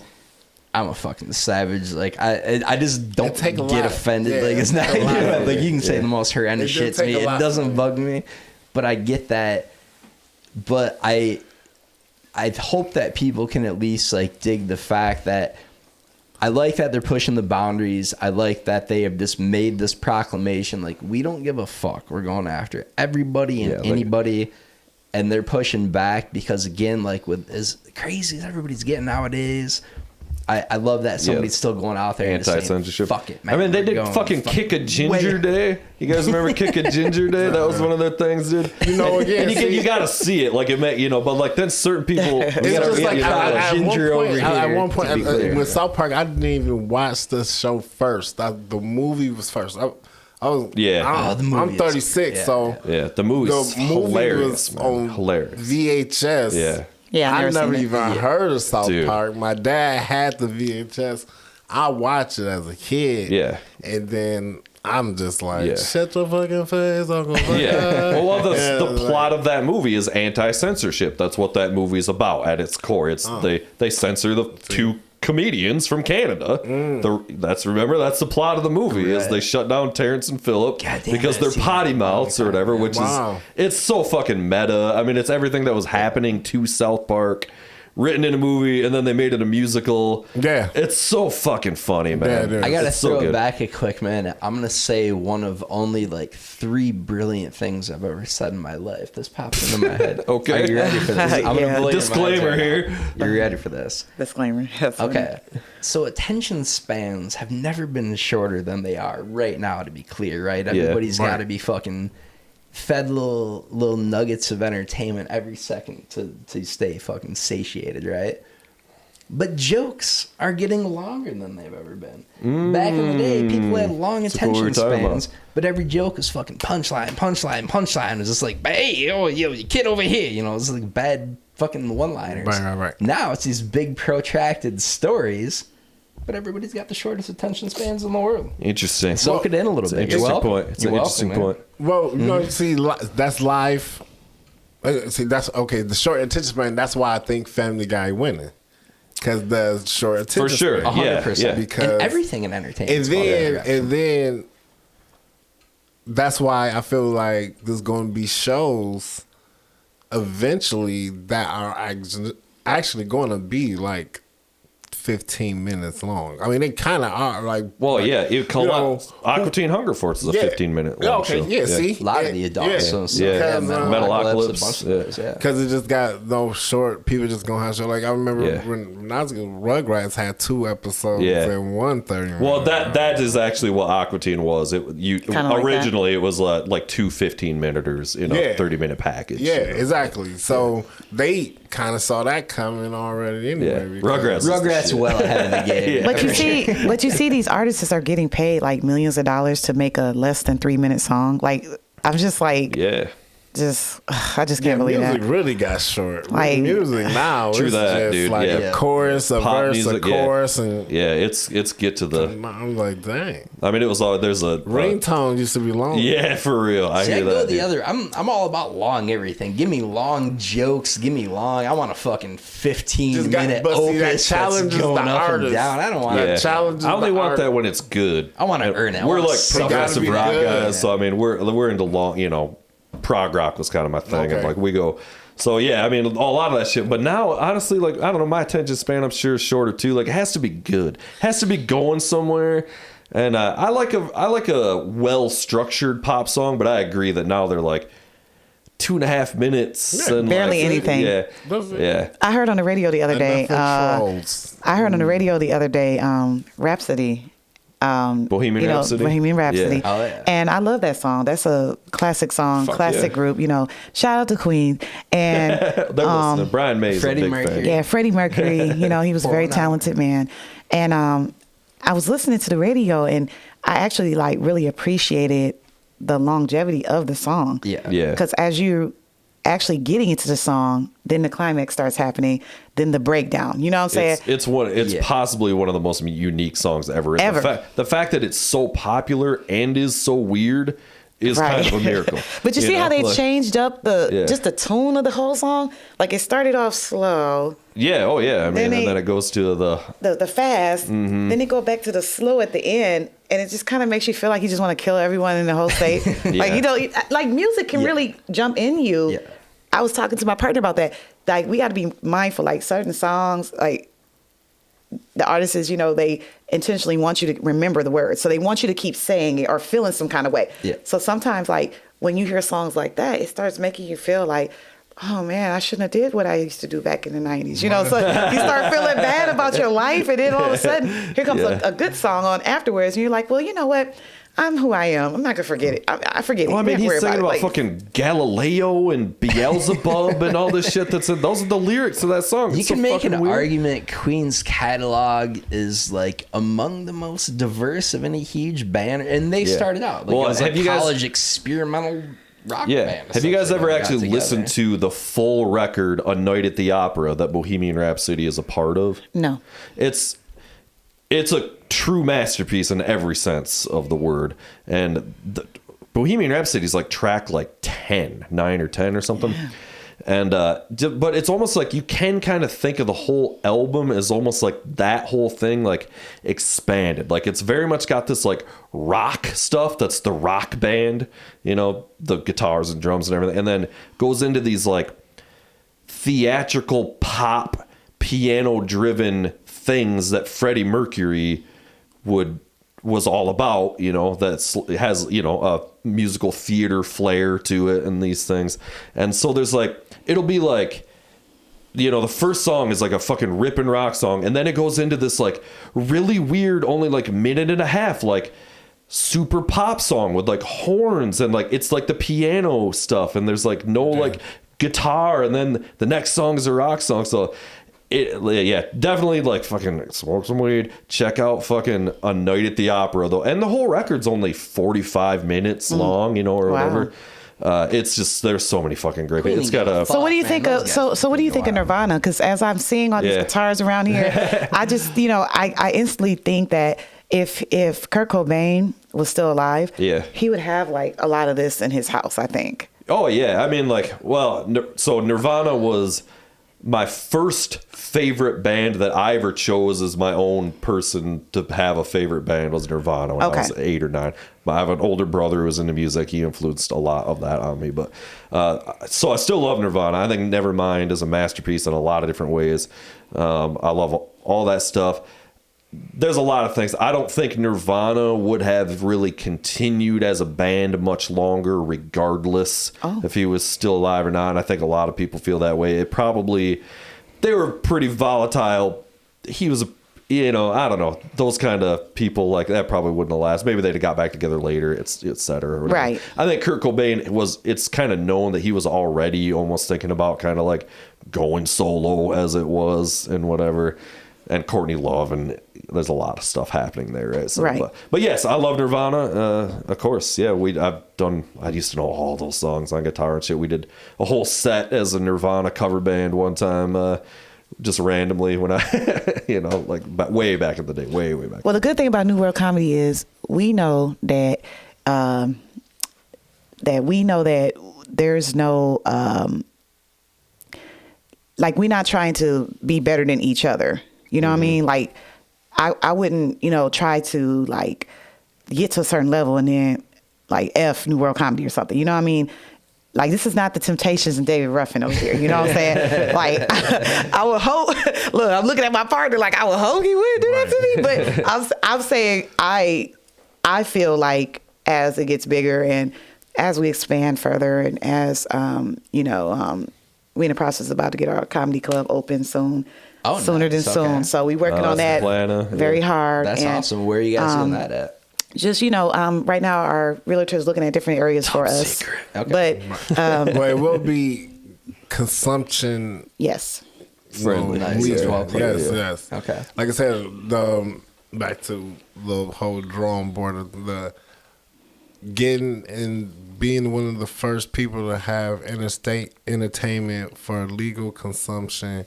I'm a fucking savage. Like, I just don't get offended. Like, it's not like you can say the most horrendous shit to me. It doesn't bug me, but I get that. But I hope that people can at least like dig the fact that I like that they're pushing the boundaries. I like that they have just made this proclamation like, we don't give a fuck. We're going after everybody and anybody. And they're pushing back because, again, like, with as crazy as everybody's getting nowadays, I love that somebody's still going out there and anti-censorship. Fuck it, man. I mean, they did fucking Kick a Ginger Day. You guys remember Kick a Ginger Day? That was one of their things, dude. You know, again, and you got to see it, like it may, but like then certain people. It's just like at one point with South Park, I didn't even watch the show first. The movie was first. I was I'm 36, so the movie's hilarious. Was on hilarious VHS. I never even heard of South Park. My dad had the VHS. I watched it as a kid. And then I'm just like, shut your fucking face, Uncle. Well, the plot of that movie is anti-censorship. That's what that movie is about at its core. It's they censor the two comedians from Canada. That's the plot of the movie is they shut down Terrence and Phillip because they're potty mouths or whatever, which is it's so fucking meta. I mean, it's everything that was happening to South Park written in a movie, and then they made it a musical. It's so fucking funny, man. I gotta throw it back a quick minute. I'm gonna say one of only like 3 brilliant things I've ever said in my life. This popped into my head. Okay, are you ready for this? I'm gonna disclaimer here. You ready for this? Disclaimer. Okay. So attention spans have never been shorter than they are right now. To be clear, right? Everybody's got to be fucking fed little nuggets of entertainment every second to stay fucking satiated, right? But jokes are getting longer than they've ever been. Back in the day, people had long attention spans, but every joke was fucking punchline. It was just like, hey, yo, you kid over here. It's like bad fucking one-liners. Right. Now it's these big protracted stories, but everybody's got the shortest attention spans in the world. Interesting. Soak it in a little bit. Interesting point. It's an interesting point. Well, see, that's live. See, that's okay. The short attention span. That's why I think Family Guy winning, because the short attention for sure, span. 100%. Because and everything in entertainment. And then that's why I feel like there's going to be shows eventually that are actually going to be like 15 minutes long. I mean, they kind of are like. Well, Aqua Teen Hunger Force is a 15-minute long show. See, a lot of the adults. Metalocalypse. Because it just got no short. People just gonna have show. Like I remember when I was Rugrats had 2 episodes and 1:30. Well, that is actually what Aqua Teen was. Originally it was like 2 15-minuters in a 30-minute package. Yeah, exactly. So they kind of saw that coming already anyway. Rugrats well ahead of the game. But you see these artists are getting paid like millions of dollars to make a less than 3-minute song. Like I'm just like I just can't believe music that. really got short. Like music now, true it's that, just dude. like a chorus, a pop verse, music, a chorus, and it's get to the. I'm like, dang. I mean, it was all there's a ringtone used to be long. Yeah, for real. I hear that. The other. I'm all about long everything. Give me long jokes. Give me long. I want a fucking 15-minute opus that's going up and down. I don't want that. Challenge. I only want that when it's good. I want to earn it. We're like progressive rock guys, so I mean, we're into long, prog rock was kind of my thing, and like we go. So yeah, I mean, a lot of that shit. But now, honestly, like I don't know, my attention span I'm sure is shorter too. Like it has to be good, has to be going somewhere. And I like a well structured pop song, but I agree that now they're like 2.5 minutes and barely anything. Yeah. I heard on the radio the other day. Rhapsody. Bohemian Rhapsody. Yeah. Oh, yeah. And I love that song. That's a classic song, classic group. Shout out to Queen and Brian May's Freddie a big Mercury. fan. Yeah, Freddie Mercury. He was a very talented man. And I was listening to the radio, and I actually like really appreciated the longevity of the song. Yeah. Because as you actually getting into the song, then the climax starts happening, then the breakdown. You know what I'm saying? It's possibly one of the most unique songs ever. The fact that it's so popular and is so weird is kind of a miracle. But you see how they changed up just the tone of the whole song? Like it started off slow. Yeah, I mean, and then it goes to the fast. Mm-hmm. Then they go back to the slow at the end, and it just kind of makes you feel like you just want to kill everyone in the whole state. Like music can really jump in you. Yeah. I was talking to my partner about that. Like we got to be mindful. Like certain songs, like the artists, they intentionally want you to remember the words, so they want you to keep saying it or feeling some kind of way. Yeah. So sometimes, like when you hear songs like that, it starts making you feel like oh man, I shouldn't have did what I used to do back in the 90s. You know, so you start feeling bad about your life, and then all of a sudden, here comes a good song on afterwards, and you're like, well, you know what? I'm who I am. I'm not gonna forget it. I forget it. Well, I mean, he's singing about fucking Galileo and Beelzebub and all this shit. Those are the lyrics of that song. You can make an argument Queen's catalog is like among the most diverse of any huge band, and they started out like as a college experimental rock band. Have you guys ever actually listened to the full record, A Night at the Opera, that Bohemian Rhapsody is a part of? No. It's a true masterpiece in every sense of the word. And Bohemian Rhapsody is like track like 9 or 10 or something. Yeah. And but it's almost like you can kind of think of the whole album as almost like that whole thing like expanded. Like it's very much got this like rock stuff that's the rock band, you know, the guitars and drums and everything, and then goes into these like theatrical pop piano driven things that Freddie Mercury was all about, you know, that has, you know, a musical theater flair to it and these things. And so there's like, it'll be like, you know, the first song is like a fucking ripping rock song, and then it goes into this like really weird, only like minute and a half, like super pop song with like horns, and like it's like the piano stuff, and there's like no like guitar, and then the next song is a rock song. So definitely like fucking smoke some weed, check out fucking A Night at the Opera though, and the whole record's only 45 minutes long, you know, or whatever. It's just, there's so many fucking great. It's got a. So what do you think of? So what do you think of Nirvana? Because as I'm seeing all these guitars around here, I just, you know, I instantly think that if Kurt Cobain was still alive, he would have like a lot of this in his house, I think. Oh yeah, I mean, like, well, so Nirvana was my first favorite band that I ever chose as my own person to have a favorite band was Nirvana when I was 8 or 9. I have an older brother who was into music. He influenced a lot of that on me. But so I still love Nirvana. I think Nevermind is a masterpiece in a lot of different ways. I love all that stuff. There's a lot of things. I don't think Nirvana would have really continued as a band much longer, regardless if he was still alive or not. And I think a lot of people feel that way. They were pretty volatile. He was, you know, I don't know. Those kind of people like that probably wouldn't have lasted. Maybe they'd have got back together later, et cetera. Right. I think Kurt Cobain it's kind of known that he was already almost thinking about kind of like going solo as it was and whatever. And Courtney Love, and there's a lot of stuff happening there, right? So, right. But yes, I love Nirvana, of course. Yeah, I used to know all those songs on guitar and shit. We did a whole set as a Nirvana cover band one time, just randomly when I, you know, like way back in the day, way back. Well, the good thing about New World Comedy is we know that there's no like, we're not trying to be better than each other. You know what I mean? Like, I wouldn't, you know, try to like get to a certain level and then like F New World Comedy or something. You know what I mean? Like, this is not the Temptations and David Ruffin over here. You know what I'm saying? Like, I would hope. Look, I'm looking at my partner like I would hope he would do that to me. But I'm saying I feel like as it gets bigger and as we expand further and as you know, we're in the process about to get our comedy club open soon. Sooner than soon. So we working on that very hard. That's awesome. Where are you guys doing that at? Just, you know, right now our realtor is looking at different areas for us. Okay. But it will be consumption. Yes. Friendly. Nice. Yes. Okay. Like I said, back to the whole drawing board of the getting and being one of the first people to have interstate entertainment for legal consumption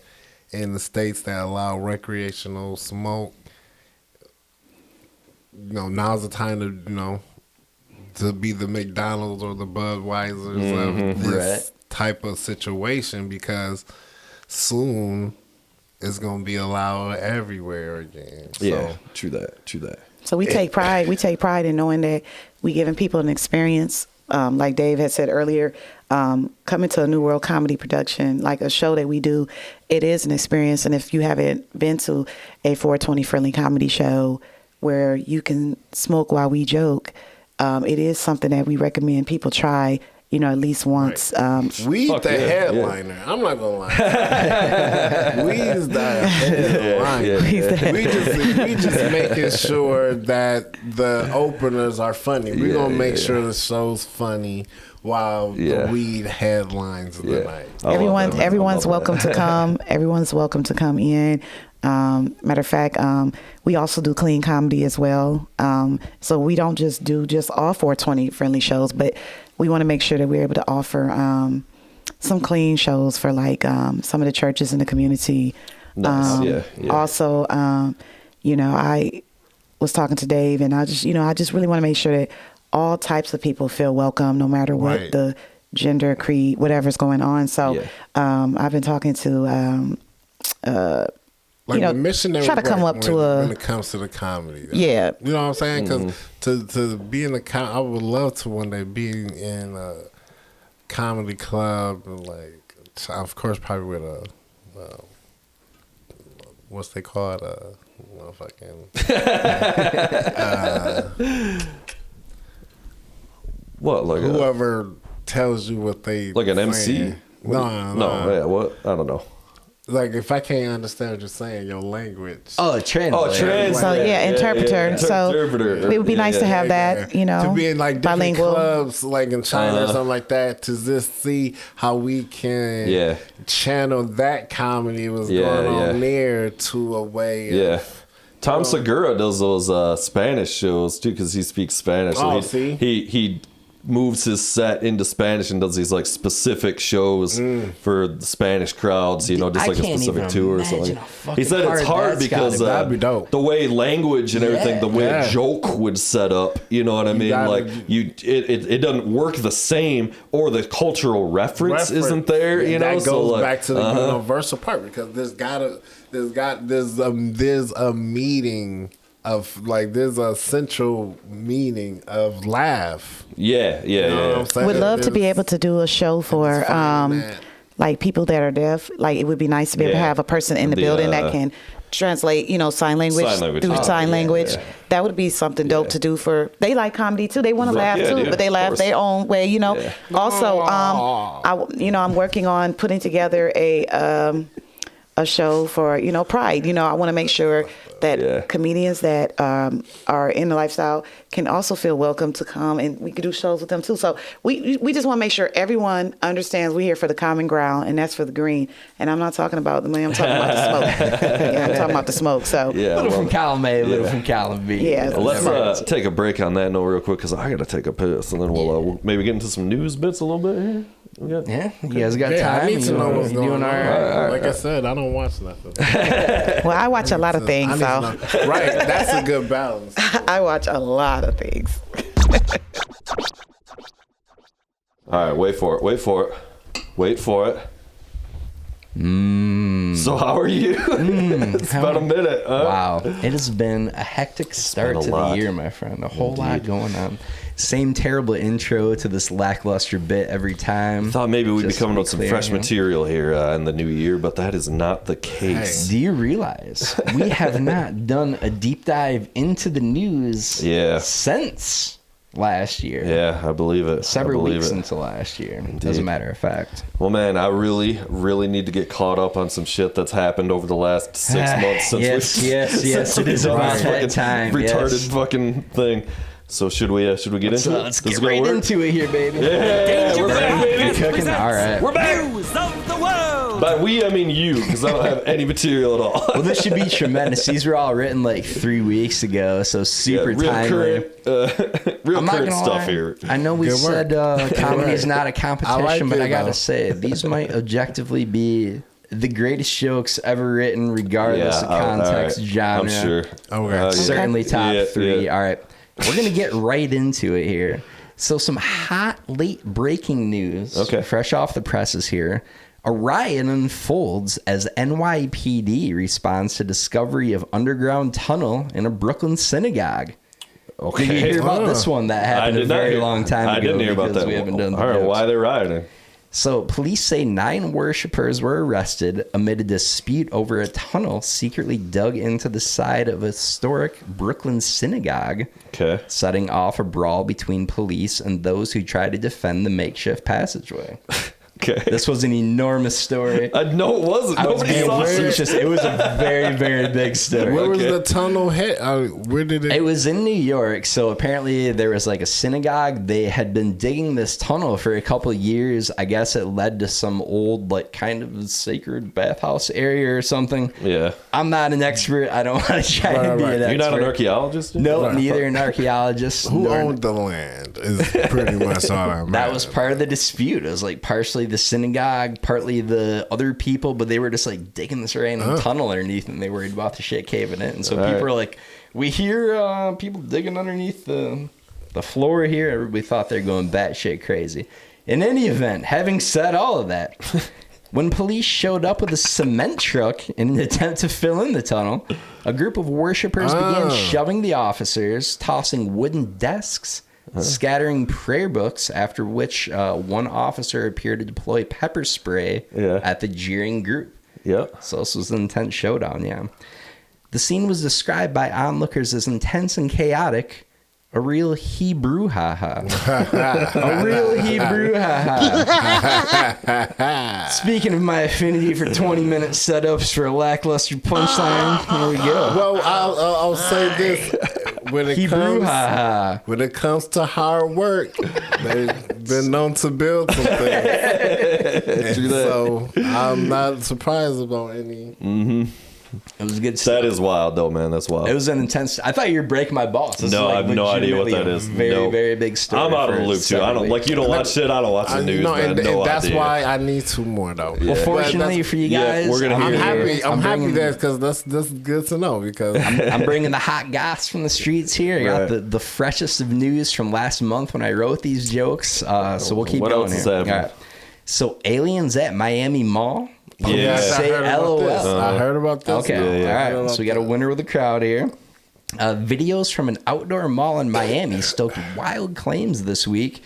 in the states that allow recreational smoke. You know, now's the time to, you know, to be the McDonald's or the Budweisers of this type of situation, because soon it's going to be allowed everywhere again. So, yeah, true that. So we take pride in knowing that we giving people an experience. Like Dave had said earlier, coming to a New World Comedy production, like a show that we do, it is an experience. And if you haven't been to a 420 friendly comedy show where you can smoke while we joke, it is something that we recommend people try at least once. We the headliner. Yeah. I'm not gonna lie. We's the headliner. We just making sure that the openers are funny. We're gonna make sure the show's funny while the weed headlines the night. Everyone's welcome to come. Everyone's welcome to come in. Matter of fact, we also do clean comedy as well. So we don't just do all 420 friendly shows, but we want to make sure that we're able to offer some clean shows for like some of the churches in the community. Nice. Also, I was talking to Dave, and I just really want to make sure that all types of people feel welcome, no matter what the gender, creed, whatever's going on. So I've been talking to the missionary try to come up to when it comes to the comedy. Yeah. You know what I'm saying? Because to be in I would love to one day be in a comedy club and like, of course, probably with a, what's they call it? What, like whoever tells you what they like an saying. MC? No. Yeah, what? I don't know. Like if I can't understand what you're saying, your language. Translator. So interpreter. So it would be nice to have that, to be in like different bilingual clubs, like in China or something like that, to just see how we can channel that comedy was going on there to a way. Of, Tom Segura does those Spanish shows too because he speaks Spanish. So he moves his set into Spanish and does these like specific shows for the Spanish crowds, just like a specific tour or something. He said it's hard because the way language and everything, the way a joke would set up, you know what I mean? It doesn't work the same, or the cultural reference isn't there, That goes back to the universal part, because there's a meaning of like there's a central meaning of laugh. Would love to be able to do a show for like people that are deaf. Like it would be nice to be able to have a person in the building that can translate, sign language through sign language. That would be something dope to do for. They like comedy too. They want to laugh too, but they laugh their own way. Also, I'm working on putting together a show for Pride. I want to make sure that comedians that are in the lifestyle can also feel welcome to come, and we can do shows with them too. So we just want to make sure everyone understands we're here for the common ground, and that's for the green. And I'm not talking about the money. I'm talking about the smoke. I'm talking about the smoke. So a little from column A, a little from column B. Let's take a break on that note real quick because I got to take a piss, and then we'll maybe get into some news bits a little bit here. You guys got time? I need to know what's going on. All right. Like I said, I don't watch nothing. Well, I watch a lot of things. Right, that's a good balance. I watch a lot of things. All right, wait for it. So how are you? It's about a minute. Wow, it has been a hectic start to the year, my friend. A whole lot going on. Same terrible intro to this lackluster bit every time. Thought maybe we'd be coming with some fresh material here in the new year, but that is not the case. Do you realize we have not done a deep dive into the news since last year? Yeah, I believe it. Several weeks into last year, as a matter of fact. Well, man, I really, really need to get caught up on some shit that's happened over the last 6 months since yes, it is about that time. Retarded fucking thing. So should we get into it? Let's get right into it here, baby. Yeah, we're back, baby. Cooking. All right. We're back. News of the world. By we, I mean you, because I don't have any material at all. Well, this should be tremendous. These were all written like 3 weeks ago, so super timely. Real current stuff here. I know we said comedy is not a competition, but I gotta say, these might objectively be the greatest jokes ever written, regardless of context, genre. I'm sure. Certainly top 3. Yeah. All right. We're going to get right into it here. So some hot, late breaking news, fresh off the presses here. A riot unfolds as NYPD responds to discovery of underground tunnel in a Brooklyn synagogue. Okay. Did you hear about this one that happened a very long time ago? I didn't hear about that. We haven't done all right, why are they rioting? So police say 9 worshipers were arrested amid a dispute over a tunnel secretly dug into the side of a historic Brooklyn synagogue, setting off a brawl between police and those who tried to defend the makeshift passageway. Okay. This was an enormous story. No, it wasn't. Nobody saw it. It was a very, very big story. Where was the tunnel hit? Where did it? It was in New York. So apparently there was like a synagogue. They had been digging this tunnel for a couple of years. I guess it led to some old, like, kind of sacred bathhouse area or something. Yeah. I'm not an expert. I don't want to try to be an expert. You're not an archaeologist? No, neither an archaeologist. Who owned the land is pretty much all I'm That was part of the dispute. It was like partially the synagogue, partly the other people, but they were just like digging this random tunnel underneath, and they worried about the shit caving in. And so people were like, we hear people digging underneath the floor here. Everybody thought they're going batshit crazy. In any event, having said all of that, when police showed up with a cement truck in an attempt to fill in the tunnel, a group of worshipers began shoving the officers, tossing wooden desks, scattering prayer books, after which one officer appeared to deploy pepper spray at the jeering group. So this was an intense showdown, The scene was described by onlookers as intense and chaotic. A real Hebrew ha-ha. A real Hebrew ha-ha. Speaking of my affinity for 20-minute setups for a lackluster punchline, here we go. Well, I'll say this. When it comes to hard work, they've been known to build some things. So I'm not surprised about any. It was good stuff. That is wild, though, man. That's wild. It was an intense. I thought you were breaking my balls. This I have no idea what that is. Very, very big story. I'm out of the loop too. I don't like. You don't watch shit. I don't watch the news. And that's why I need 2 more though. Well, fortunately for you guys, we're gonna hear. I'm happy that because that's good to know because I'm bringing the hot goss from the streets here. I got the freshest of news from last month when I wrote these jokes. So we'll keep going here. All right. So aliens at Miami Mall. Say LOL. I heard about this. Okay. All right. So we got a winner with the crowd here. Videos from an outdoor mall in Miami stoked wild claims this week.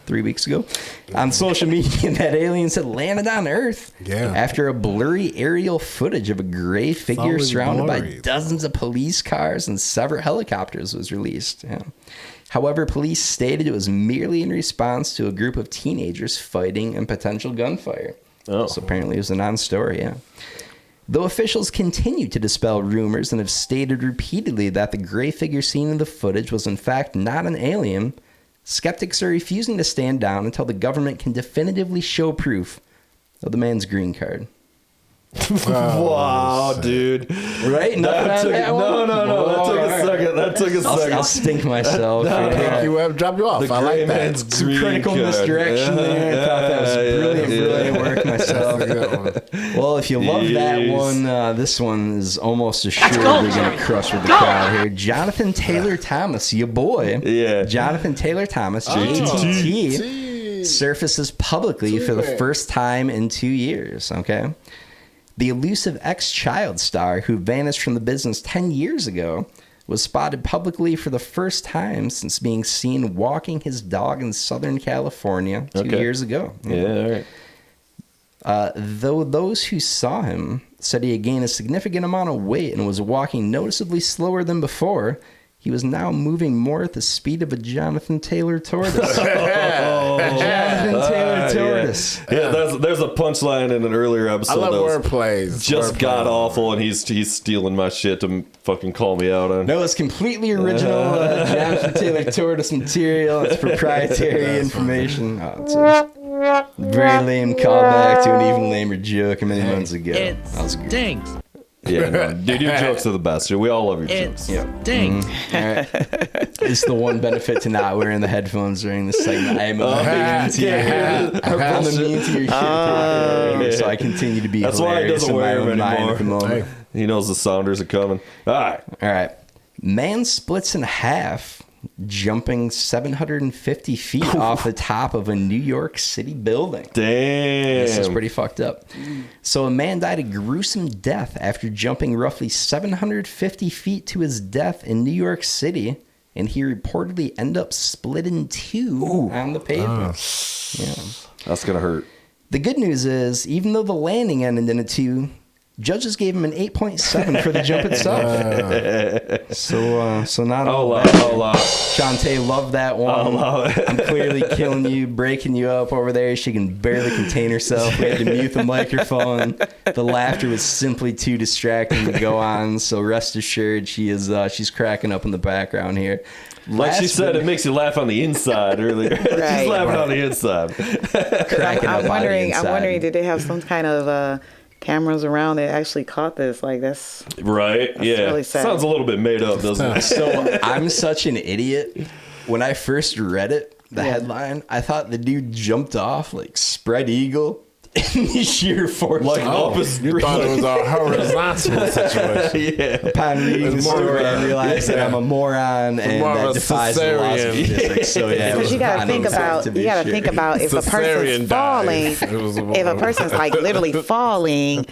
3 weeks ago on social media that aliens had landed on Earth after a blurry aerial footage of a gray figure surrounded by dozens of police cars and several helicopters was released. However, police stated it was merely in response to a group of teenagers fighting and potential gunfire. So apparently it was a non-story, Though officials continue to dispel rumors and have stated repeatedly that the gray figure seen in the footage was in fact not an alien, skeptics are refusing to stand down until the government can definitively show proof of the man's green card. Wow, dude. Right? No. That took a second. I'll stink myself. Pick you up, drop you off. I like that. Some critical misdirection there. I thought that was brilliant work myself. Well, if you love that one, this one is almost assuredly going to crush with the crowd here. Jonathan Taylor Thomas, your boy. Jonathan Taylor Thomas, JTT, surfaces publicly for the first time in 2 years. Okay. The elusive ex-child star who vanished from the business 10 years ago was spotted publicly for the first time since being seen walking his dog in Southern California 2 years ago. All right. Though those who saw him said he had gained a significant amount of weight and was walking noticeably slower than before, he was now moving more at the speed of a Jonathan Taylor tortoise. Jonathan Taylor tortoise. There's a punchline in an earlier episode. I love wordplays. Just god awful, and he's stealing my shit to fucking call me out on. No, it's completely original Jonathan Taylor tortoise material. It's proprietary information. It's a very lame callback to an even lamer joke many months ago. It stinks. Yeah, no, dude, your jokes are the best. We all love your jokes. Stinks. All right. It's the one benefit to not wearing the headphones during this segment. I am mean to your shit. So I continue to be That's why he doesn't wear them anymore. At the moment. He knows the sounders are coming. All right. Man splits in half, jumping 750 feet off the top of a New York City building. Damn. This is pretty fucked up. So a man died a gruesome death after jumping roughly 750 feet to his death in New York City, and he reportedly ended up split in two on the pavement. That's going to hurt. The good news is, even though the landing ended in a 2, judges gave him an 8.7 for the jump itself. So not all that. Shaunte loved that one. I'm clearly killing you, breaking you up over there. She can barely contain herself. We had to mute the microphone. The laughter was simply too distracting to go on. So rest assured, she's cracking up in the background here. Like she said, it makes you laugh on the inside earlier. She's laughing on the inside. I'm wondering, did they have some kind of cameras around that actually caught this? Like that's really sad. Sounds a little bit made up, doesn't it? So I'm such an idiot. When I first read it, the headline, I thought the dude jumped off like spread eagle. In the sheer force, you thought it was a horizontal situation. Upon reading the story, I realized that I'm a moron and that defies the laws of physics. So because you gotta think about if a person's falling, if a person's like literally falling.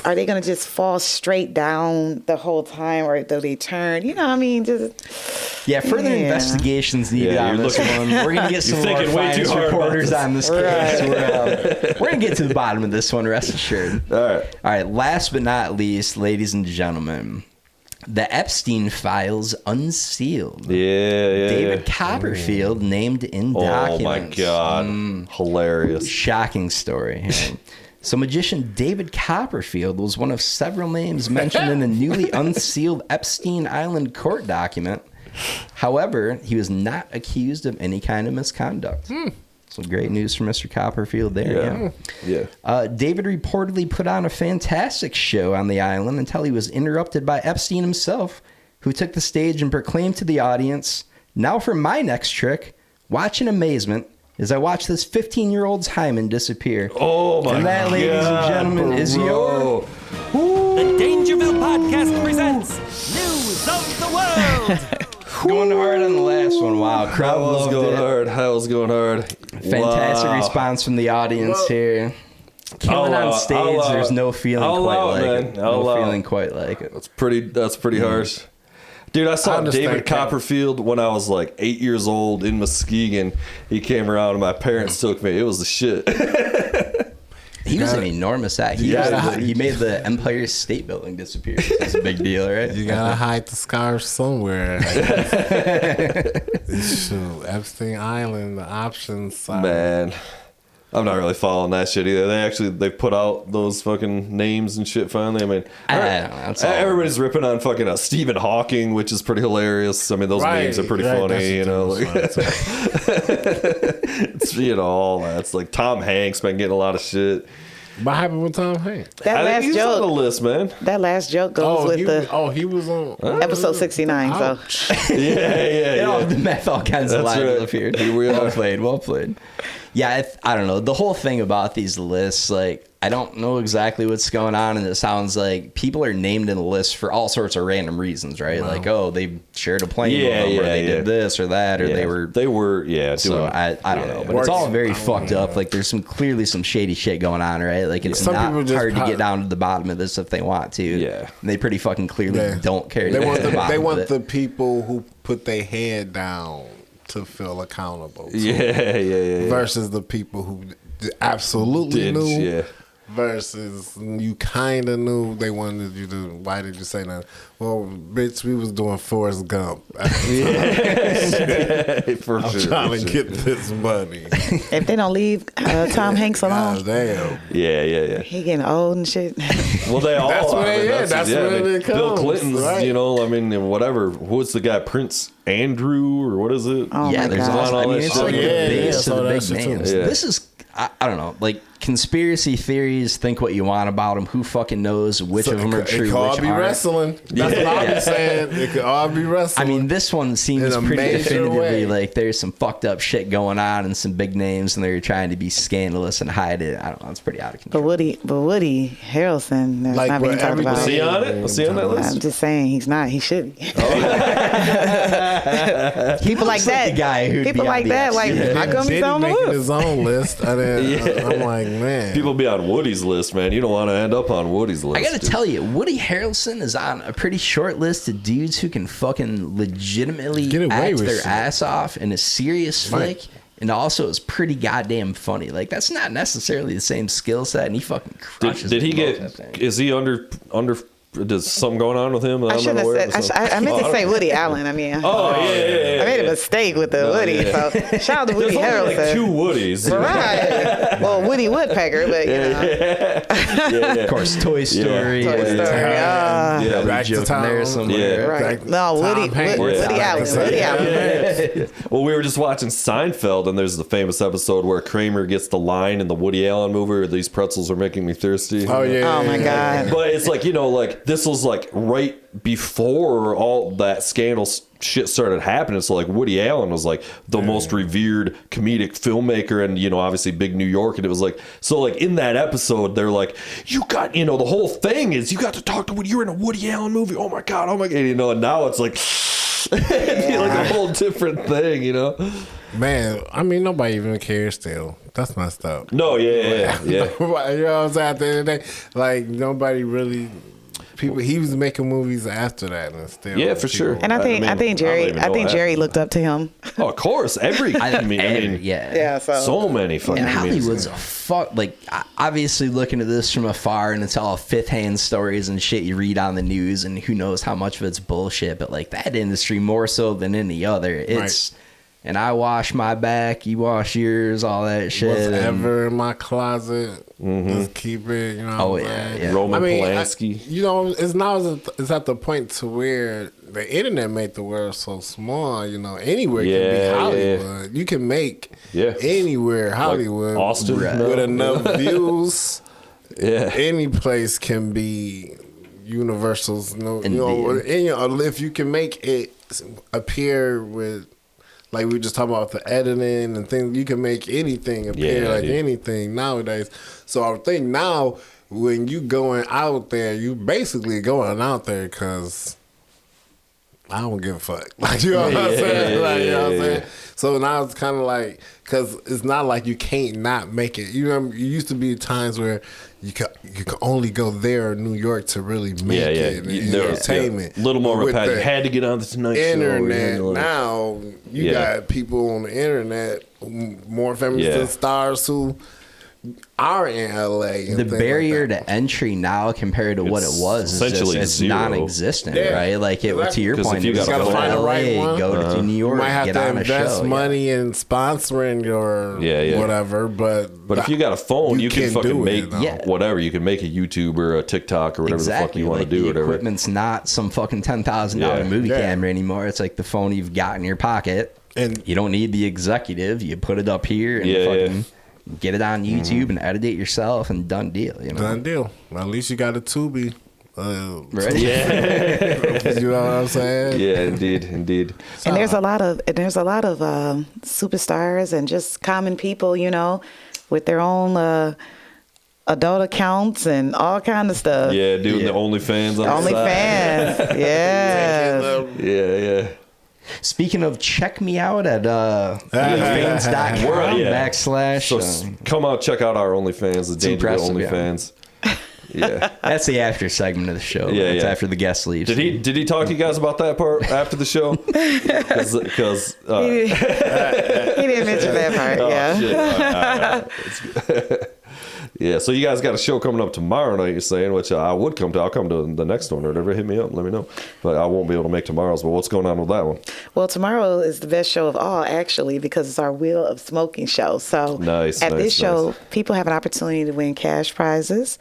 Are they going to just fall straight down the whole time, or do they turn? You know what I mean? Further investigations needed on this one. We're going to get some more finance reporters on this case. We're going to get to the bottom of this one, rest assured. All right. Last but not least, ladies and gentlemen, the Epstein Files Unsealed. David Copperfield named in documents. Oh, my God. Hilarious. Shocking story. So magician David Copperfield was one of several names mentioned in a newly unsealed Epstein Island court document. However, he was not accused of any kind of misconduct. So great news for Mr. Copperfield there. David reportedly put on a fantastic show on the island until he was interrupted by Epstein himself, who took the stage and proclaimed to the audience, "Now for my next trick, watch in amazement as I watch this 15-year-old's hymen disappear." Oh, my God. And that, ladies and gentlemen, is your... The Dangerville Podcast presents News of the World. Going hard on the last one. Wow. Crowd loved it. That was going hard. Fantastic response from the audience here. Killing on stage, there's no feeling quite like it. That's pretty harsh. Dude, I saw David Copperfield when I was like 8 years old in Muskegon. He came around and my parents took me. It was the shit. He was an enormous act. He made the Empire State Building disappear. It's a big deal, right? You gotta hide the scars somewhere. Shoot, Epstein Island, the options. Man, I'm not really following that shit either. They put out those fucking names and shit finally. I mean, everybody's ripping on fucking Stephen Hawking, which is pretty hilarious. I mean, those names are pretty funny, you know. Like, it's, you know, all that. It's like Tom Hanks been getting a lot of shit. What happened with Tom Hanks? That last he's joke on the list, man. That last joke goes he was on episode 69. Ouch. So yeah. The meth all kinds of lives up here. Well played. Yeah, I don't know. The whole thing about these lists, like, I don't know exactly what's going on, and it sounds like people are named in the list for all sorts of random reasons, right? Wow. Like, oh, they shared a plane with them, or they did this or that, or they were. So I don't know, but it's all very fucked up. Like, there's clearly some shady shit going on, right? Like, it's not hard to get down to the bottom of this if they want to. Yeah, and they pretty fucking clearly don't care. They want the people who put their head down to feel accountable. Versus the people who absolutely knew. Versus you kind of knew they wanted you to. Why did you say that? Well, bitch, we was doing Forrest Gump. I'm trying to get this money. If they don't leave Tom Hanks alone, damn. Yeah. He getting old and shit. Well, they all. That's where it comes. Bill Clinton's, right? you know, I mean, whatever. What's the guy? Prince Andrew or what is it? Oh yeah, my there's God. all. I mean, it's like the base of the big names. Yeah. This is. I don't know, like conspiracy theories, think what you want about them. Who fucking knows which of them are true, it could all which be aren't. Wrestling. That's what I've been saying. It could all be wrestling. I mean, this one seems pretty definitively like there's some fucked up shit going on and some big names, and they're trying to be scandalous and hide it. I don't know. It's pretty out of control. But Woody Harrelson, that's not being talked about. Is he on it? Was he on that list? I'm just saying he's not. He should be. People like that. The guy who people like that. Like, how come he's on the list? His own list. I'm like, man. People be on Woody's list, man. You don't want to end up on Woody's list. I gotta tell you, Woody Harrelson is on a pretty short list of dudes who can fucking legitimately act their ass off in a serious flick And also, it's pretty goddamn funny. Like, that's not necessarily the same skill set, and he fucking crushes. Did he both, get? I think. Is he under? Does something going on with him? I shouldn't have said. I meant to say Woody Allen. I mean, yeah. I made a mistake with the Woody. Yeah. So shout out to Woody There's only Harrelson. like 2 Woodies. Right. Well, Woody Woodpecker, but you know. Of course, Toy Story. Toy Story. Yeah, Back to joking there town. somewhere. Right. No, Woody Allen. Woody Allen. Well, we were just watching Seinfeld, and there's the famous episode where Kramer gets the line in the Woody Allen movie where these pretzels are making me thirsty. Oh yeah. Oh my God. But it's like, you know, like this was like right before all that scandal shit started happening. So like Woody Allen was like the most revered comedic filmmaker, and you know, obviously big New York. And it was like, so like in that episode, they're like, you got, you know, the whole thing is you got to talk to Woody. You're in a Woody Allen movie. Oh my God. You know, and now it's like it'd be like a whole different thing, you know. Man, I mean, nobody even cares still. That's messed up. No, yeah. You know what I'm saying? At the end of the day, like, nobody really... People, he was making movies after that, and still, Yeah, for sure. And I think Jerry looked up to him. Oh, of course, I mean, yeah. So many fucking. And Hollywood's a fuck. Like, obviously, looking at this from afar, and it's all fifth-hand stories and shit you read on the news, and who knows how much of it's bullshit. But like that industry, more so than any other, it's. Right. And I wash my back, you wash yours, all that shit. Whatever in my closet, just keep it. You know. Yeah. Roman Polanski. You know, it's at the point to where the internet made the world so small. You know, anywhere can be Hollywood. You can make anywhere Hollywood, like Austin, with enough views. Yeah, any place can be Universal's. You know, if you can make it appear with. Like we were just talking about the editing and things, you can make anything appear anything nowadays. So I think now when you going out there, you basically going out there because I don't give a fuck. Like, you know what I'm saying? You know what I'm saying? So now it's kind of like, because it's not like you can't not make it. You know, it used to be times where you could only go there in New York to really make it. Entertainment. A little more repetitive. You had to get on the Tonight Show. Internet. Now, you got people on the internet, more famous than stars who are in LA. The barrier to entry now compared to what it was is non-existent, right? Like to your point, you got to find the right one. Go to New York, you might have get to on invest a show, money in sponsoring your whatever, but if you got a phone, you can fucking make whatever. You can make a YouTube or a TikTok or whatever the fuck you want to do. The equipment's not some fucking $10,000 movie camera anymore. It's like the phone you've got in your pocket, and you don't need the executive. You put it up here and fucking. Get it on YouTube and edit it yourself, and done deal. You know, done deal. Well, at least you got a Tubi. Right? You know what I'm saying? Yeah, indeed. And there's a lot of superstars and just common people, you know, with their own adult accounts and all kind of stuff. Yeah, doing the OnlyFans on the side. OnlyFans, yeah. Speaking of, check me out at OnlyFans.com/. So come out, check out our OnlyFans, the Dangerville OnlyFans. Yeah, that's the after segment of the show. Yeah, it's after the guest leaves. Did he talk to you guys about that part after the show? Because he didn't mention that part. Shit. Yeah, so you guys got a show coming up tomorrow night, you're saying, which I would come to. I'll come to the next one or whatever. Hit me up and let me know. But I won't be able to make tomorrow's. But what's going on with that one? Well, tomorrow is the best show of all, actually, because it's our Wheel of Smoking show. So at this show, people have an opportunity to win cash prizes,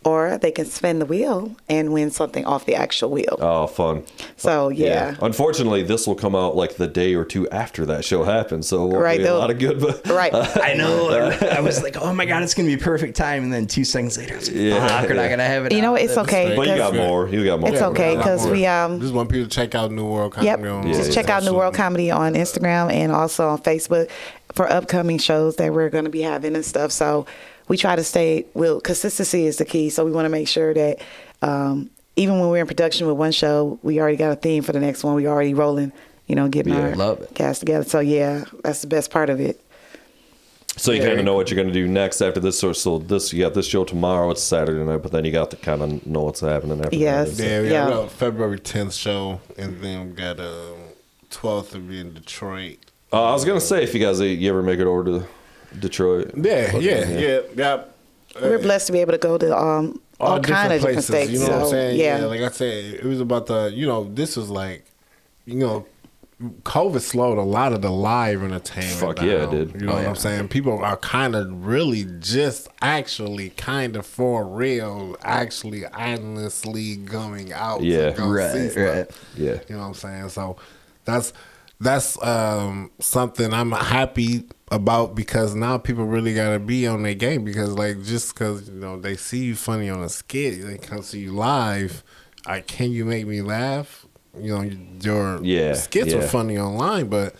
or they can spin the wheel and win something off the actual wheel. Oh, fun. So, yeah. Unfortunately, this will come out like the day or two after that show happens, so it won't be a lot of good. But I know. I was like, oh my God, it's going to be perfect time. And then 2 seconds later, I was like, fuck, we're not going to have it. You know, it's okay. But you got more. It's okay, because we... just want people to check out New World Comedy. Just check out New World Comedy on Instagram and also on Facebook for upcoming shows that we're going to be having and stuff. So... we try to stay, consistency is the key. So we want to make sure that even when we're in production with one show, we already got a theme for the next one. We already rolling, getting our cast together. So yeah, that's the best part of it. So you kind of know what you're going to do next after this. So you got this show tomorrow. It's Saturday night, but then you got to kind of know what's happening after that. Yeah, we got a February 10th show, and then we got 12th to be in Detroit. I was gonna say, if you guys you ever make it over to Detroit. Yeah. We're blessed to be able to go to all kind of different states. You know what I'm saying? Yeah. Like I said, it was about this was like, COVID slowed a lot of the live entertainment Fuck down. yeah, it did. You know what I'm saying? People are kind of really just actually kind of for real, actually honestly going out to go see stuff. Yeah. You know what I'm saying? So that's something I'm happy about, because now people really gotta be on their game, because just because they see you funny on a skit, they come see you live. Can you make me laugh? Your skits are funny online, but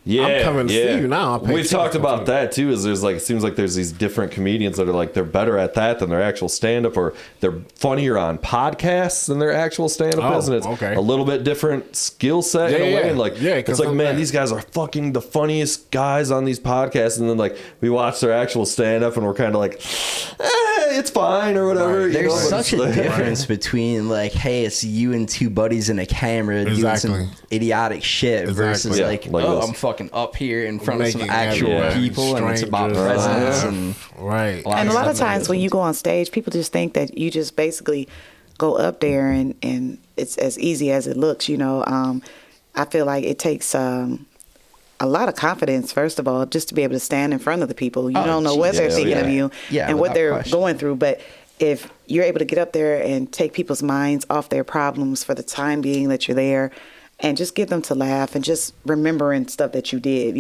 I'm coming to see you now. We've talked about that too. Is there's it seems like there's these different comedians that are they're better at that than their actual stand up, or they're funnier on podcasts than their actual stand up is, and it's a little bit different skill set in a way. It's man, these guys are fucking the funniest guys on these podcasts, and then we watch their actual stand up, and we're kind of it's fine or whatever. Right. There's such a difference between hey, it's you and two buddies in a camera doing some idiotic shit versus I'm fucking up here in front of some actual people, and it's about presence and right. And a lot of times when you go on stage, people just think that you just basically go up there and it's as easy as it looks. I feel like it takes a lot of confidence, first of all, just to be able to stand in front of the people. You don't know what they're thinking of you and what they're going through. But if you're able to get up there and take people's minds off their problems for the time being that you're there, and just get them to laugh and just remembering stuff that you did,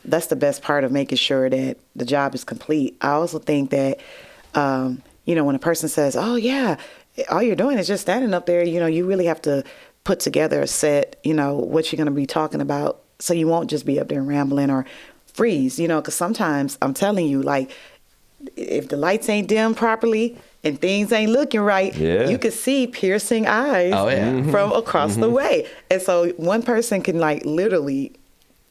that's the best part of making sure that the job is complete. I also think that, when a person says, oh, yeah, all you're doing is just standing up there, you really have to put together a set, what you're going to be talking about, so you won't just be up there rambling or freeze, because sometimes I'm telling you, if the lights ain't dim properly and things ain't looking right, you can see piercing eyes from across the way. And so one person can literally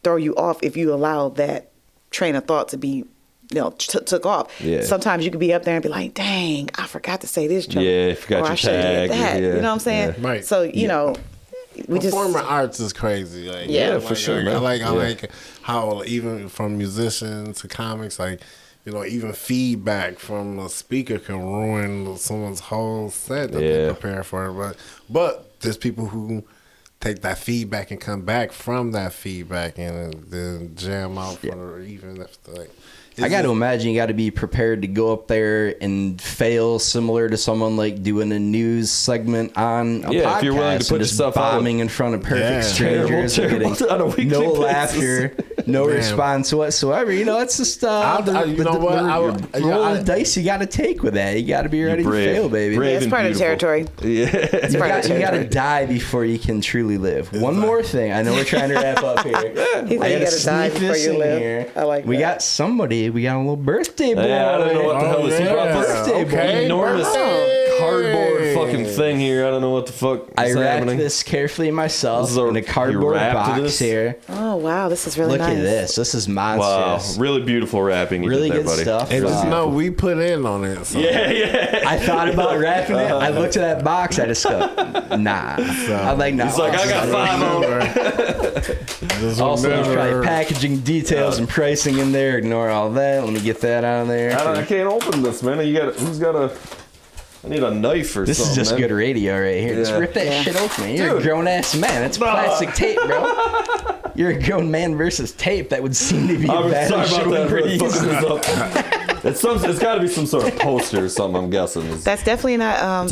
throw you off if you allow that train of thought to be took off. Sometimes you could be up there and be like, dang, I forgot to say this joke. Yeah, forgot your tag. That. You know what I'm saying? Yeah. Right. So, performing arts is crazy. For sure, man. I like how even from musicians to comics, even feedback from a speaker can ruin someone's whole set that they prepare for it. But there's people who take that feedback and come back from that feedback and then jam out for even if I got to imagine you got to be prepared to go up there and fail, similar to someone doing a news segment on a podcast. If you're willing to put yourself bombing in front of perfect strangers, terrible, no laughter, no response whatsoever. It's just roll the dice you got to take with that. You got to be ready to fail, baby. It's part of the territory. You got to die before you can truly live. One more thing. I know we're trying to wrap up here. You got to die before you live. I like that. We got somebody. We got a little birthday boy. I don't know what the hell this is. Birthday boy. Enormous cardboard fucking thing here. I don't know what the fuck is happening. I wrapped this carefully myself in a cardboard box here. Oh, wow. This is really nice. Look at this. This is monstrous. Wow. Really beautiful wrapping. Really there, good buddy. stuff. And we put in on it. So. Yeah. I thought about wrapping it. I looked at that box. I just go, nah. I'm like, nah. He's like, I got 5 on. Also, there's probably packaging details and pricing in there. Ignore all that. Let me get that out of there. I can't open this, man. I need a knife or this something. This is just man. good radio right here. Just rip that shit open. You're a grown ass man. It's plastic tape, bro. You're a grown man versus tape. That would seem to be a bad showing pretty easily. It's got to be some sort of poster or something. I'm guessing. That's definitely not. I'm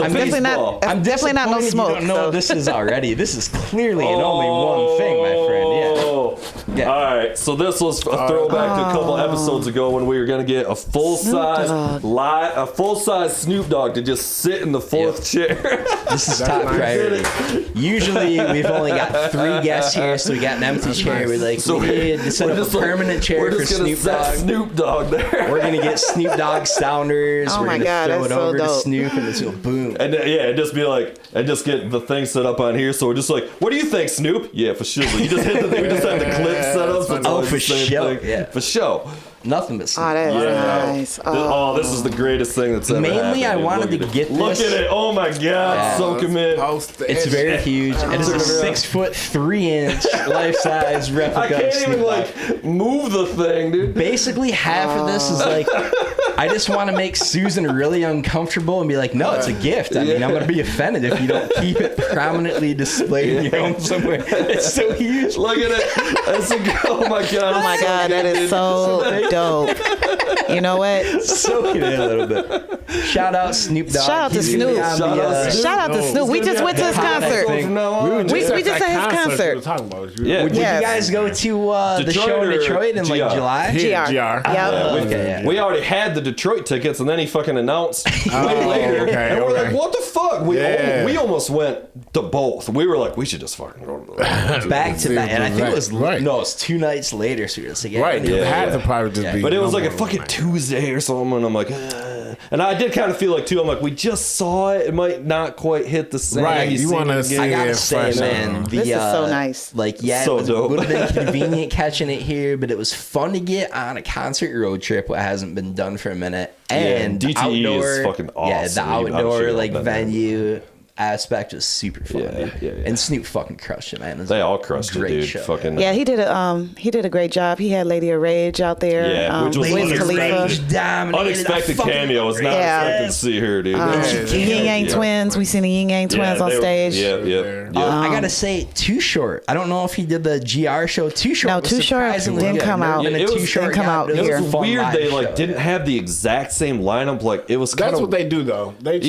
definitely not no smoke. You don't know what this is already. This is clearly and only one thing, my friend. Yeah. All right. So this was a throwback to a couple episodes ago when we were gonna get a full size Snoop Dogg to just sit in the fourth chair. This is top priority. Usually we've only got 3 guests here, so we got an empty chair. We're like, we need to set up a permanent chair for Snoop Dogg. Snoop Dogg there. We're gonna get Snoop Dogg sounders. Oh we're my gonna God, throw that's it over so dope. to Snoop, and it's gonna boom. And just be like, and just get the thing set up on here. So we're just like, what do you think, Snoop? Yeah, for sure. You just hit we just have the clip set up. So for show. Yeah. For show. Nothing but Snoop. Oh, that's nice. This is the greatest thing that's ever happened. Mainly, I wanted to get this. Look at it. Oh my God. Soak him in. It's very huge. It is a 6'3" life-size replica. I can't even like move the thing, dude. Basically, half of this is like, I just want to make Susan really uncomfortable and be like, no, it's a gift. I mean, I'm going to be offended if you don't keep it prominently displayed in your home somewhere. It's so huge. Look at it. That's oh my God. Oh my God, that is so dope. You know what? Soak it in a little bit. Shout out Snoop Dogg. Shout out to Snoop. Shout out to Snoop. We just went to his concert. We just at his concert. Yeah. Would you guys go to the show in Detroit in like July? GR. Yeah. We already had the Detroit tickets, and then he fucking announced way later. And we're like, what the fuck? We almost went to both. We were like, we should just fucking go to the back to that. And I think it was, no, it was 2 nights later. So we were just like, It had to probably just be. But it was like a fucking Tuesday or something, and I'm like, and I did kind of feel like too. I'm like, we just saw it. It might not quite hit the same. Right, you want to see I gotta it say, man, this is so nice. Like, yeah, so it would have been convenient catching it here, but it was fun to get on a concert road trip. What hasn't been done for a minute, and DTE outdoor, is fucking awesome. Yeah, the outdoor like venue aspect was super fun. Yeah. And Snoop fucking crushed it, man. It They all crushed it, dude. show. Fucking Yeah, he did a great job. He had Lady of Rage out there. Yeah, which was Wiz Khalifa. unexpected cameo. Was not expected to see her, dude. The Yin Yang Twins. We seen the Yin Yang Twins on stage. Yeah. I gotta say, Too Short. I don't know if he did the GR show. Too Short. No, was Too Short surprisingly didn't good. come out. And It Too was- Short didn't come out it was here. a fun Weird. live They like show. didn't have the exact same lineup. Like it was kind That's of what they do, though. They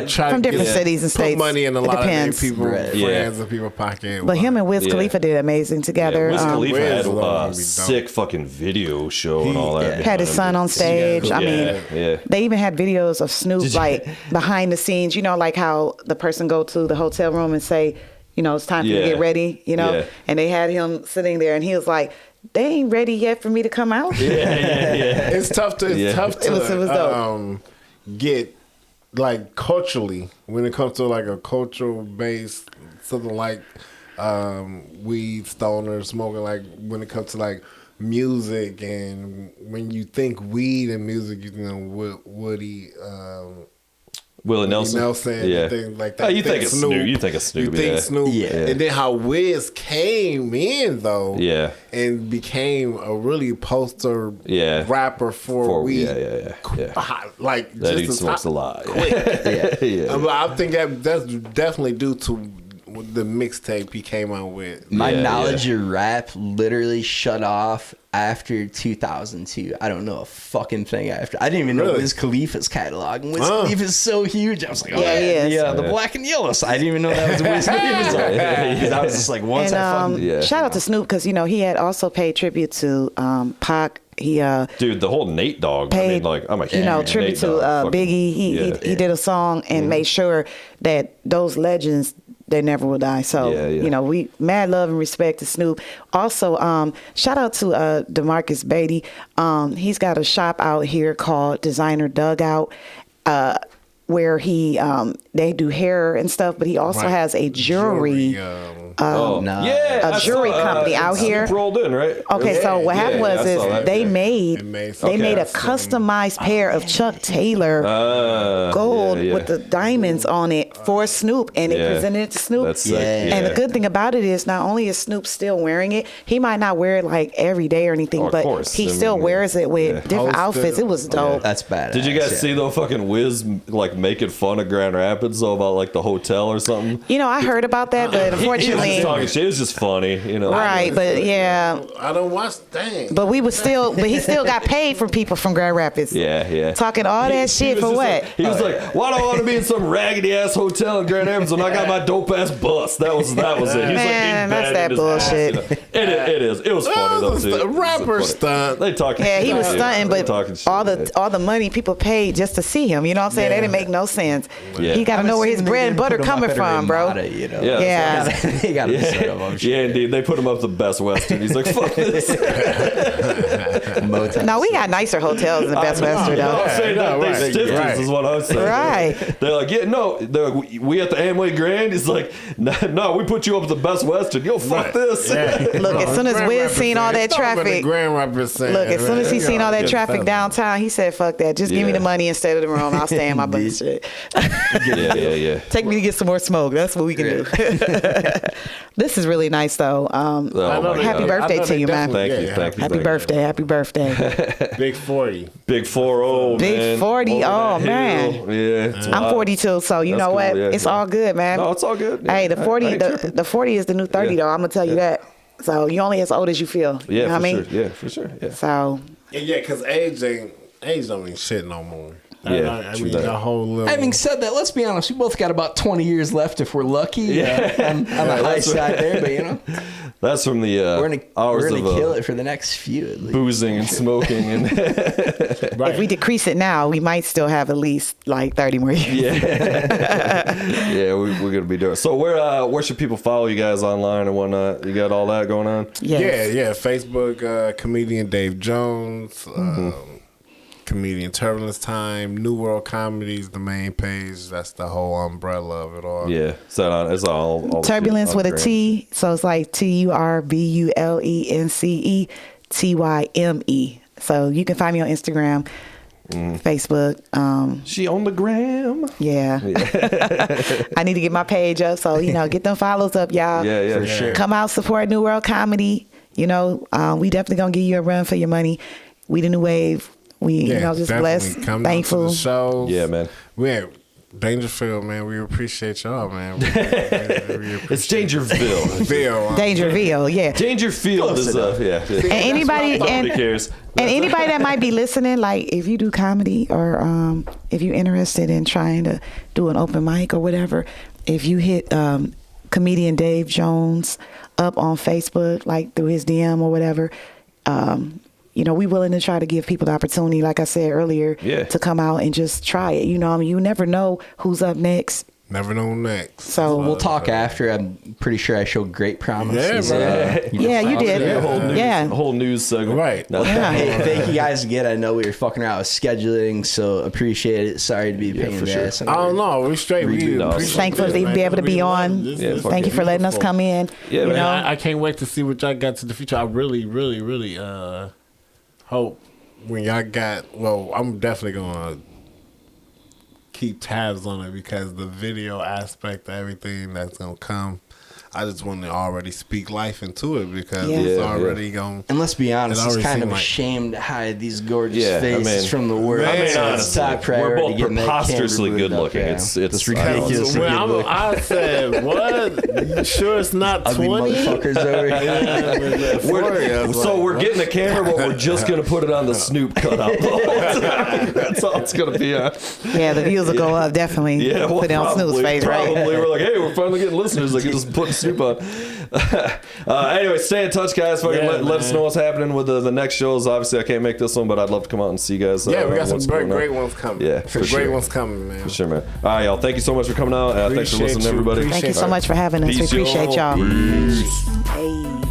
try From to different get- cities and put states. money in a It lot depends. of people, Right. friends, and people pocket. But him and Wiz Yeah. Khalifa did amazing together. Wiz Khalifa Wiz had alone a would be dope. sick fucking video show and all that. Had his son on stage. I mean, yeah. they even had videos of Snoop like behind the scenes. You know, like how the person go to the hotel room and say, you know, it's time for you to get ready. You know, and they had him sitting there, and he was like, "They ain't ready yet for me to come out." It's tough to It was dope. Get like culturally when it comes to like a cultural based something like weed, stoner, smoking. Like when it comes to like music, and when you think weed and music, you know Woody. Willie Nelson. Yeah. Things like that. Oh, you think of Snoop. You think of Snoop. You think Snoop. Yeah. And then how Wiz came in though. Yeah. And became a really poster rapper for weed. Yeah. Like That just dude smokes a lot. Quick. Yeah. But I think that's definitely due to the mixtape he came out with. My knowledge of rap literally shut off after 2002. I don't know a fucking thing after. I didn't even know Wiz Khalifa's catalog. And Wiz Khalifa is so huge. I was like, the black and yellow. So I didn't even know that was Wiz Khalifa's. Because I was just like, once I fucking... Shout out to Snoop because, you know, he had also paid tribute to Pac. He dude, the whole Nate Dogg. Paid, I mean, like, I'm a you know, tribute Nate to Dogg, Biggie. He did a song and made sure that those legends, they never will die. So, you know, we mad love and respect to Snoop. Also, shout out to DeMarcus Beatty. He's got a shop out here called Designer Dugout, where he they do hair and stuff, but he also has a jewelry a jewelry company out here. Rolled in, right? Okay, so what happened was they made a customized pair of Chuck Taylor gold with the diamonds on it for Snoop, and they presented it to Snoop. That's sick. And the good thing about it is not only is Snoop still wearing it, he might not wear it like every day or anything, but he still wears it with different outfits. It was dope. That's bad. Did you guys see though fucking Wiz like making fun of Grand Rapids though about like the hotel or something? You know, I heard about that, but unfortunately, he was talking shit. It was just funny, you know. Right, but yeah. I don't watch things. But he still got paid from people from Grand Rapids. Yeah. Talking all that shit for what? He was like, why do I want to be in some raggedy ass hotel in Grand Rapids when I got my dope ass bus? That was it. He was Man, like, that's that bullshit. It is. It was funny though too. A rapper stunt. They talking. Yeah, he was stunting, but shit, all the money people paid just to see him. You know what I'm saying? That didn't make no sense. Yeah. He got to know where his bread and butter coming from, bro. You know? Yeah. They got to set up. Yeah, indeed. They put him up the Best Western. He's like, fuck this. Motel. No, we got nicer hotels in the Best Western, though. I'm saying that they right, stiffed us right. is what I'm saying. Right. They're like, yeah, no, we at the Amway Grand. He's like, no, we put you up at the Best Western. Yo, fuck this. Yeah. Look, as soon as Wiz seen all that traffic, Grand represent. look, as soon as he seen all that Good traffic stuff. downtown, he said, fuck that. Just give me Yeah. the money instead of the room. I'll stay in my bullshit. Yeah. Take me to get some more smoke. That's what we can do. This is really nice, though. Oh, my Happy God. birthday to you, man. Thank you. Happy birthday. Happy birthday. Big 40. Big 40, Big man. 40, Over oh, that man. hill. Yeah. I'm 42, so you That's know cool, what? yeah, It's yeah. all good, man. No, it's all good. Yeah. Hey, the 40, I ain't tripping. the 40 is the new 30, though. I'm gonna tell you that. So you only as old as you feel. Yeah, you know for what I mean? sure. Yeah, for sure. Yeah. So Yeah, because age don't mean shit no more. Yeah, I true mean, that. the whole little. Having said that, let's be honest. We both got about 20 years left if we're lucky. On the high that's side there, but you know, That's from the we're gonna hours kill of it for the next few. At least. boozing and smoking and if we decrease it now, we might still have at least like 30 more years. yeah, we're gonna be doing. So where should people follow you guys online and whatnot? You got all that going on? Yes. Yeah. Facebook, comedian Dave Jones, comedian Turbulence Tyme, New World Comedies, the main page. That's the whole umbrella of it all. Yeah, it's all the Turbulence shit with on a the T, so it's like TURBULENCETYME. So you can find me on Instagram, Facebook. gram. She on the gram. Yeah. I need to get my page up, so get them follows up, y'all. Yeah, For sure. Come out, support New World Comedy. We definitely gonna give you a run for your money. We the new wave. We just definitely. blessed, Come thankful. out to the shows. Yeah, man. We at Dangerville, man. We appreciate y'all, man. We appreciate It's Dangerville. Bill. Dangerville, yeah. Dangerfield is yeah. And anybody Nobody cares. And anybody that might be listening, like if you do comedy or if you're interested in trying to do an open mic or whatever, if you hit comedian Dave Jones up on Facebook, like through his DM or whatever, we willing to try to give people the opportunity, like I said earlier, to come out and just try it. You never know who's up next. Never know next. So We'll talk after. I'm pretty sure I showed great promise. Yeah, bro. Yeah, you did. A whole news, Yeah. a whole news segment. Right. No, Yeah. Hey, thank you guys again. I know we were fucking around with scheduling, so appreciate it. Sorry to be a pain in for the sure. ass. I don't know. We straight. We No, appreciate Thankful this, to man. be able to be on. This fuck Thank you for letting us come in. Yeah, you man. know? I can't wait to see what y'all got to the future. I really, really, really hope when y'all I'm definitely gonna keep tabs on it because the video aspect of everything that's gonna come, I just want to already speak life into it because Yeah. it's Yeah, already going. And let's be honest, It it's already kind of seemed a like- shame to hide these gorgeous Yeah, I faces mean- from the world. I mean, So it's honestly, top priority we're both getting that preposterously camera good moved up, looking. yeah. It's It's ridiculously When good looking. I said, "What? You sure it's not Ugly 20?" motherfuckers over here. We're getting a camera, but we're just gonna put it on the Snoop cutout. That's all it's gonna be on. Yeah, the views will go up definitely. Yeah, well, put it on Snoop's face, probably. right? We're like, hey, we're finally getting listeners. Like, just putting Snoop on. Anyway, stay in touch, guys. Fucking Yeah, let us man. know what's happening with the next shows. Obviously, I can't make this one, but I'd love to come out and see you guys. Yeah, we got some what's going on. great ones coming. Yeah, some for great sure. ones coming, man. For sure, man. All right, y'all. Thank you so much for coming out. Thanks for Appreciate listening, you. everybody. Thank you so much for having us. We Peace, appreciate y'all. Peace. Hey.